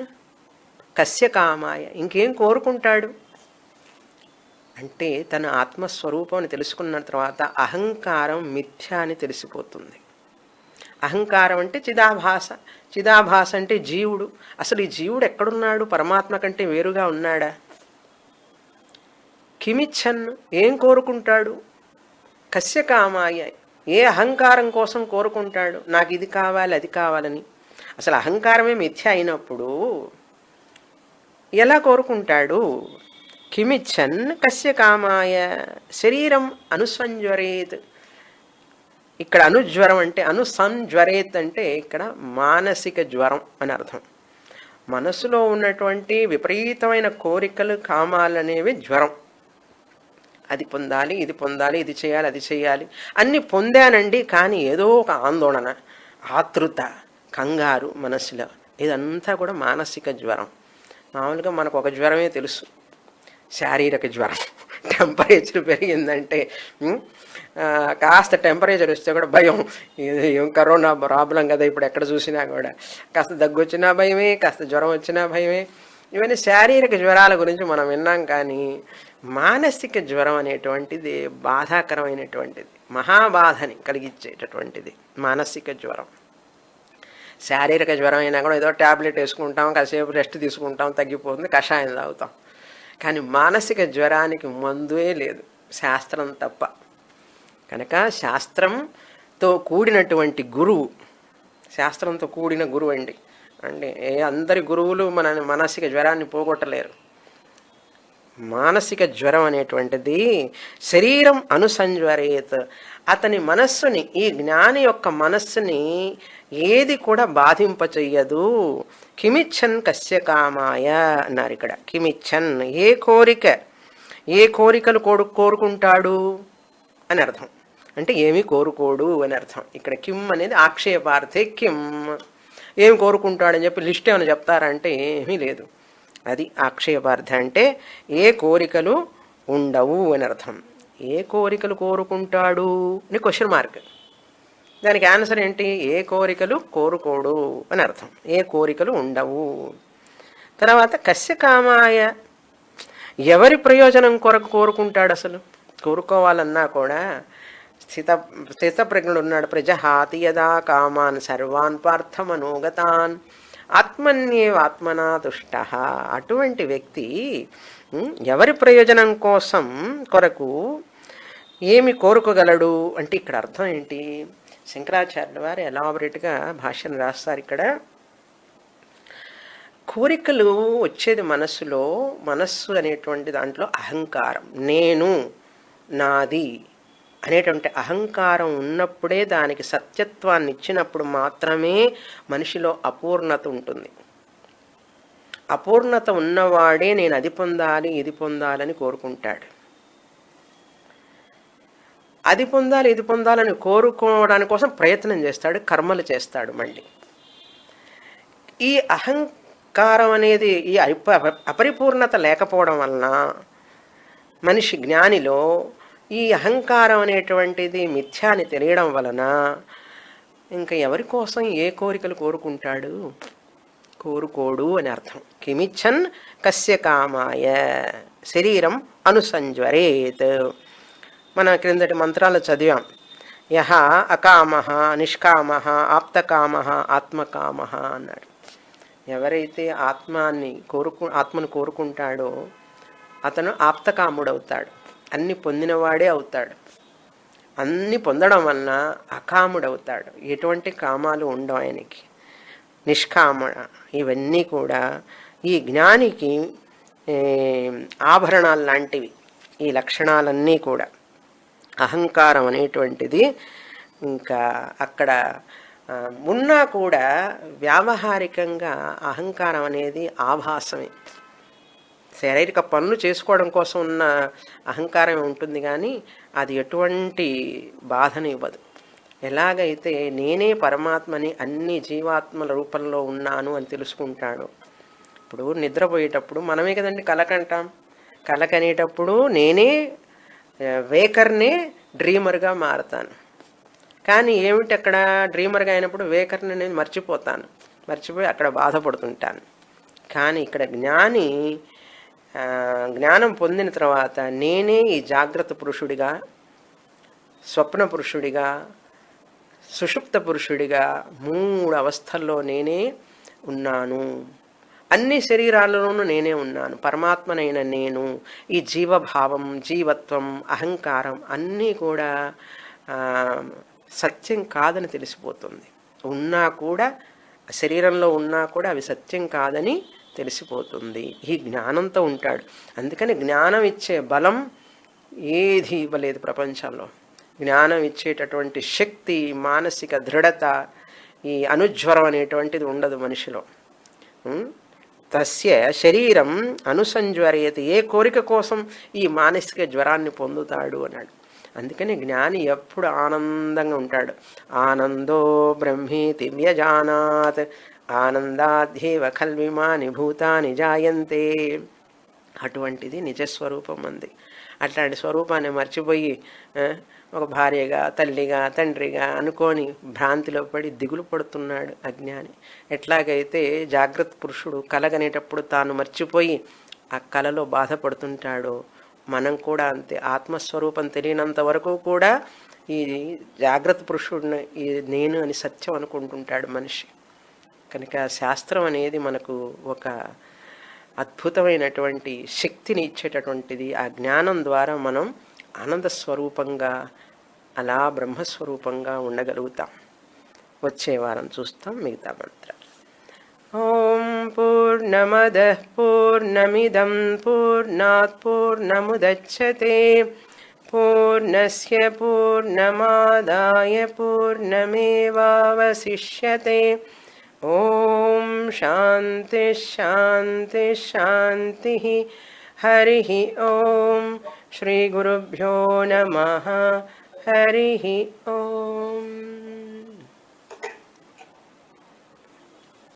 కస్య కామాయ, ఇంకేం కోరుకుంటాడు అంటే తన ఆత్మస్వరూపం అని తెలుసుకున్న తర్వాత అహంకారం మిథ్య అని తెలిసిపోతుంది. అహంకారం అంటే చిదాభాస, చిదాభాస అంటే జీవుడు. అసలు ఈ జీవుడు ఎక్కడున్నాడు? పరమాత్మ కంటే వేరుగా ఉన్నాడా? కిమిచ్చన్, ఏం కోరుకుంటాడు? కస్య కామాయ, ఏ అహంకారం కోసం కోరుకుంటాడు? నాకు ఇది కావాలి అది కావాలని. అసలు అహంకారమే మిథ్య అయినప్పుడు ఎలా కోరుకుంటాడు? కిమిచ్చన్ కస్య కామాయ శరీరం అనుసంజ్వరేత్. ఇక్కడ అనుజ్వరం అంటే, అనుసంజ్వరేత్ అంటే ఇక్కడ మానసిక జ్వరం అని అర్థం. మనసులో ఉన్నటువంటి విపరీతమైన కోరికలు, కామాలు అనేవి జ్వరం. అది పొందాలి, ఇది పొందాలి, ఇది చేయాలి, అది చేయాలి, అన్నీ పొందానండి, కానీ ఏదో ఒక ఆందోళన, ఆతృత, కంగారు మనసులో. ఇదంతా కూడా మానసిక జ్వరం. మామూలుగా మనకు ఒక జ్వరమే తెలుసు, శారీరక జ్వరం. టెంపరేచర్ పెరిగిందంటే, కాస్త టెంపరేచర్ వస్తే కూడా భయం, ఇది కరోనా ప్రాబ్లం కదా ఇప్పుడు ఎక్కడ చూసినా కూడా. కాస్త దగ్గు వచ్చినా భయమే, కాస్త జ్వరం వచ్చినా భయమే. ఇవన్నీ శారీరక జ్వరాల గురించి మనం విన్నాం. కానీ మానసిక జ్వరం అనేటువంటిది బాధాకరమైనటువంటిది, మహాబాధని కలిగించేటటువంటిది మానసిక జ్వరం. శారీరక జ్వరం అయినా కూడా ఏదో ట్యాబ్లెట్ వేసుకుంటాం, కాసేపు రెస్ట్ తీసుకుంటాం, తగ్గిపోతుంది, కషాయం తాగుతాం. కానీ మానసిక జ్వరానికి మందువే లేదు, శాస్త్రం తప్ప. కనుక శాస్త్రంతో కూడినటువంటి గురువు, శాస్త్రంతో కూడిన గురువు అండి. అంటే అందరి గురువులు మన మానసిక జ్వరాన్ని పోగొట్టలేరు. మానసిక జ్వరం అనేటువంటిది శరీరం అనుసంజ్వరేత్, అతని మనస్సుని, ఈ జ్ఞాని యొక్క మనస్సుని ఏది కూడా బాధింపచెయ్యదు. కిమిచ్చన్ కస్య కామాయ అన్నారు ఇక్కడ. కిమిచ్చన్, ఏ కోరిక, ఏ కోరికలు కోరుకుంటాడు అని అర్థం. అంటే ఏమీ కోరుకోడు అని అర్థం. ఇక్కడ కిమ్ అనేది ఆక్షేపార్థే కిమ్. ఏం కోరుకుంటాడని చెప్పి లిస్ట్ ఏమైనా చెప్తారంటే ఏమీ లేదు. అది ఆక్షేపార్థ అంటే ఏ కోరికలు ఉండవు అని అర్థం. ఏ కోరికలు కోరుకుంటాడు అని క్వశ్చన్ మార్క్. దానికి ఆన్సర్ ఏంటి? ఏ కోరికలు కోరుకోడు అని అర్థం. ఏ కోరికలు ఉండవు. తర్వాత కస్య కామాయ, ఎవరి ప్రయోజనం కొరకు కోరుకుంటాడు? అసలు కోరుకోవాలన్నా కూడా స్థితప్రజ్ఞుడు ఉన్నాడు. ప్రజహాతి యదా కామాన్ సర్వాన్ పార్థమనోగతాన్ ఆత్మన్యేవాత్మనా తుష్ట. అటువంటి వ్యక్తి ఎవరి ప్రయోజనం కోసం కొరకు ఏమి కోరుకోగలడు అంటే ఇక్కడ అర్థం ఏంటి? శంకరాచార్యుల వారు ఎలాబొరేట్గా భాష్యం రాస్తారు. ఇక్కడ కోరికలు వచ్చేది మనస్సులో. మనస్సు అనేటువంటి దాంట్లో అహంకారం, నేను, నాది అనేటువంటి అహంకారం ఉన్నప్పుడే, దానికి సత్యత్వాన్ని ఇచ్చినప్పుడు మాత్రమే మనిషిలో అపూర్ణత ఉంటుంది. అపూర్ణత ఉన్నవాడే నేను అది పొందాలి ఇది పొందాలని కోరుకుంటాడు. అది పొందాలి ఇది పొందాలని కోరుకోవడానికి కోసం ప్రయత్నం చేస్తాడు, కర్మలు చేస్తాడు. మళ్ళీ ఈ అహంకారం అనేది, ఈ అపరిపూర్ణత లేకపోవడం వలన మనిషి జ్ఞానిలో ఈ అహంకారం అనేటువంటిది మిథ్యాని తెలియడం వలన ఇంకా ఎవరి కోసం ఏ కోరికలు కోరుకుంటాడు? కోరుకోడు అని అర్థం. కిమిచ్చన్ కస్య కామాయ శరీరం అనుసంజ్వరేత్. మన క్రిందటి మంత్రాలు చదివాం. యహ అకామః నిష్కామః ఆప్తకామః ఆత్మకామః అన్నాడు. ఎవరైతే ఆత్మను కోరుకుంటాడో అతను ఆప్తకాముడవుతాడు, అన్ని పొందినవాడే అవుతాడు. అన్ని పొందడం వలన అకాముడవుతాడు, ఎటువంటి కామాలు ఉండవు ఆయనకి. నిష్కామ, ఇవన్నీ కూడా ఈ జ్ఞానికి ఆభరణాలు లాంటివి. ఈ లక్షణాలన్నీ కూడా అహంకారం అనేటువంటిది ఇంకా అక్కడ ఉన్నా కూడా వ్యావహారికంగా అహంకారం అనేది ఆభాసమే. శారీరక పనులు చేసుకోవడం కోసం ఉన్న అహంకారం ఉంటుంది, కానీ అది ఎటువంటి బాధని ఇవ్వదు. ఎలాగైతే నేనే పరమాత్మని అన్ని జీవాత్మల రూపంలో ఉన్నాను అని తెలుసుకుంటాడు. ఇప్పుడు నిద్రపోయేటప్పుడు మనమే కదండి కలకంటాం. కలకనేటప్పుడు నేనే వేకర్నే డ్రీమర్గా మారతాను. కానీ ఏమిటి అక్కడ డ్రీమర్గా అయినప్పుడు వేకర్ని నేను మర్చిపోయి అక్కడ బాధపడుతుంటాను. కానీ ఇక్కడ జ్ఞానం పొందిన తర్వాత నేనే ఈ జాగ్రత్త పురుషుడిగా, స్వప్న పురుషుడిగా, సుషుప్త పురుషుడిగా 3 అవస్థల్లో నేనే ఉన్నాను. అన్ని శరీరాలలోనూ నేనే ఉన్నాను. పరమాత్మనైన నేను ఈ జీవభావం, జీవత్వం, అహంకారం అన్నీ కూడా సత్యం కాదని తెలిసిపోతుంది. ఉన్నా కూడా, శరీరంలో ఉన్నా కూడా అవి సత్యం కాదని తెలిసిపోతుంది. ఈ జ్ఞానంతో ఉంటాడు. అందుకని జ్ఞానం ఇచ్చే బలం ఏది ఇవ్వలేదు ప్రపంచంలో. జ్ఞానం ఇచ్చేటటువంటి శక్తి, మానసిక దృఢత, ఈ అనుజ్వరం అనేటువంటిది ఉండదు మనిషిలో. తస్య శరీరం అనుసంజ్వరేతి. ఏ కోరిక కోసం ఈ మానసిక జ్వరాన్ని పొందుతాడు అన్నాడు. అందుకని జ్ఞాని ఎప్పుడు ఆనందంగా ఉంటాడు. ఆనందో బ్రహ్మీతి వ్యజానాత్ ఆనందాధ్యేవ ఖల్విమాని భూతాని జాయంతే. అటువంటిది నిజస్వరూపం అంది. అట్లాంటి స్వరూపాన్ని మర్చిపోయి ఒక భార్యగా, తల్లిగా, తండ్రిగా అనుకొని భ్రాంతిలో పడి దిగులు పడుతున్నాడు అజ్ఞాని. ఎట్లాగైతే జాగ్రత్త పురుషుడు కలగనేటప్పుడు తాను మర్చిపోయి ఆ కలలో బాధపడుతుంటాడో, మనం కూడా అంతే. ఆత్మస్వరూపం తెలియనంత వరకు కూడా ఈ జాగ్రత్త పురుషుడిని ఈ నేను అని సత్యం అనుకుంటుంటాడు మనిషి. కనుక శాస్త్రం అనేది మనకు ఒక అద్భుతమైనటువంటి శక్తిని ఇచ్చేటటువంటిది. ఆ జ్ఞానం ద్వారా మనం ఆనంద స్వరూపంగా, అలా బ్రహ్మస్వరూపంగా ఉండగలుగుతాం. వచ్చే వారం చూస్తాం మిగతా మంత్రాలు. ఓం పూర్ణమదః పూర్ణమిదం పూర్ణాత్ పూర్ణముదచ్యతే పూర్ణస్య పూర్ణమాదాయ పూర్ణమేవావశిష్యతే. ఓం శాంతి శాంతి శాంతి. హరి ఓం. శ్రీ గురుభ్యో నమః. హరి ఓం.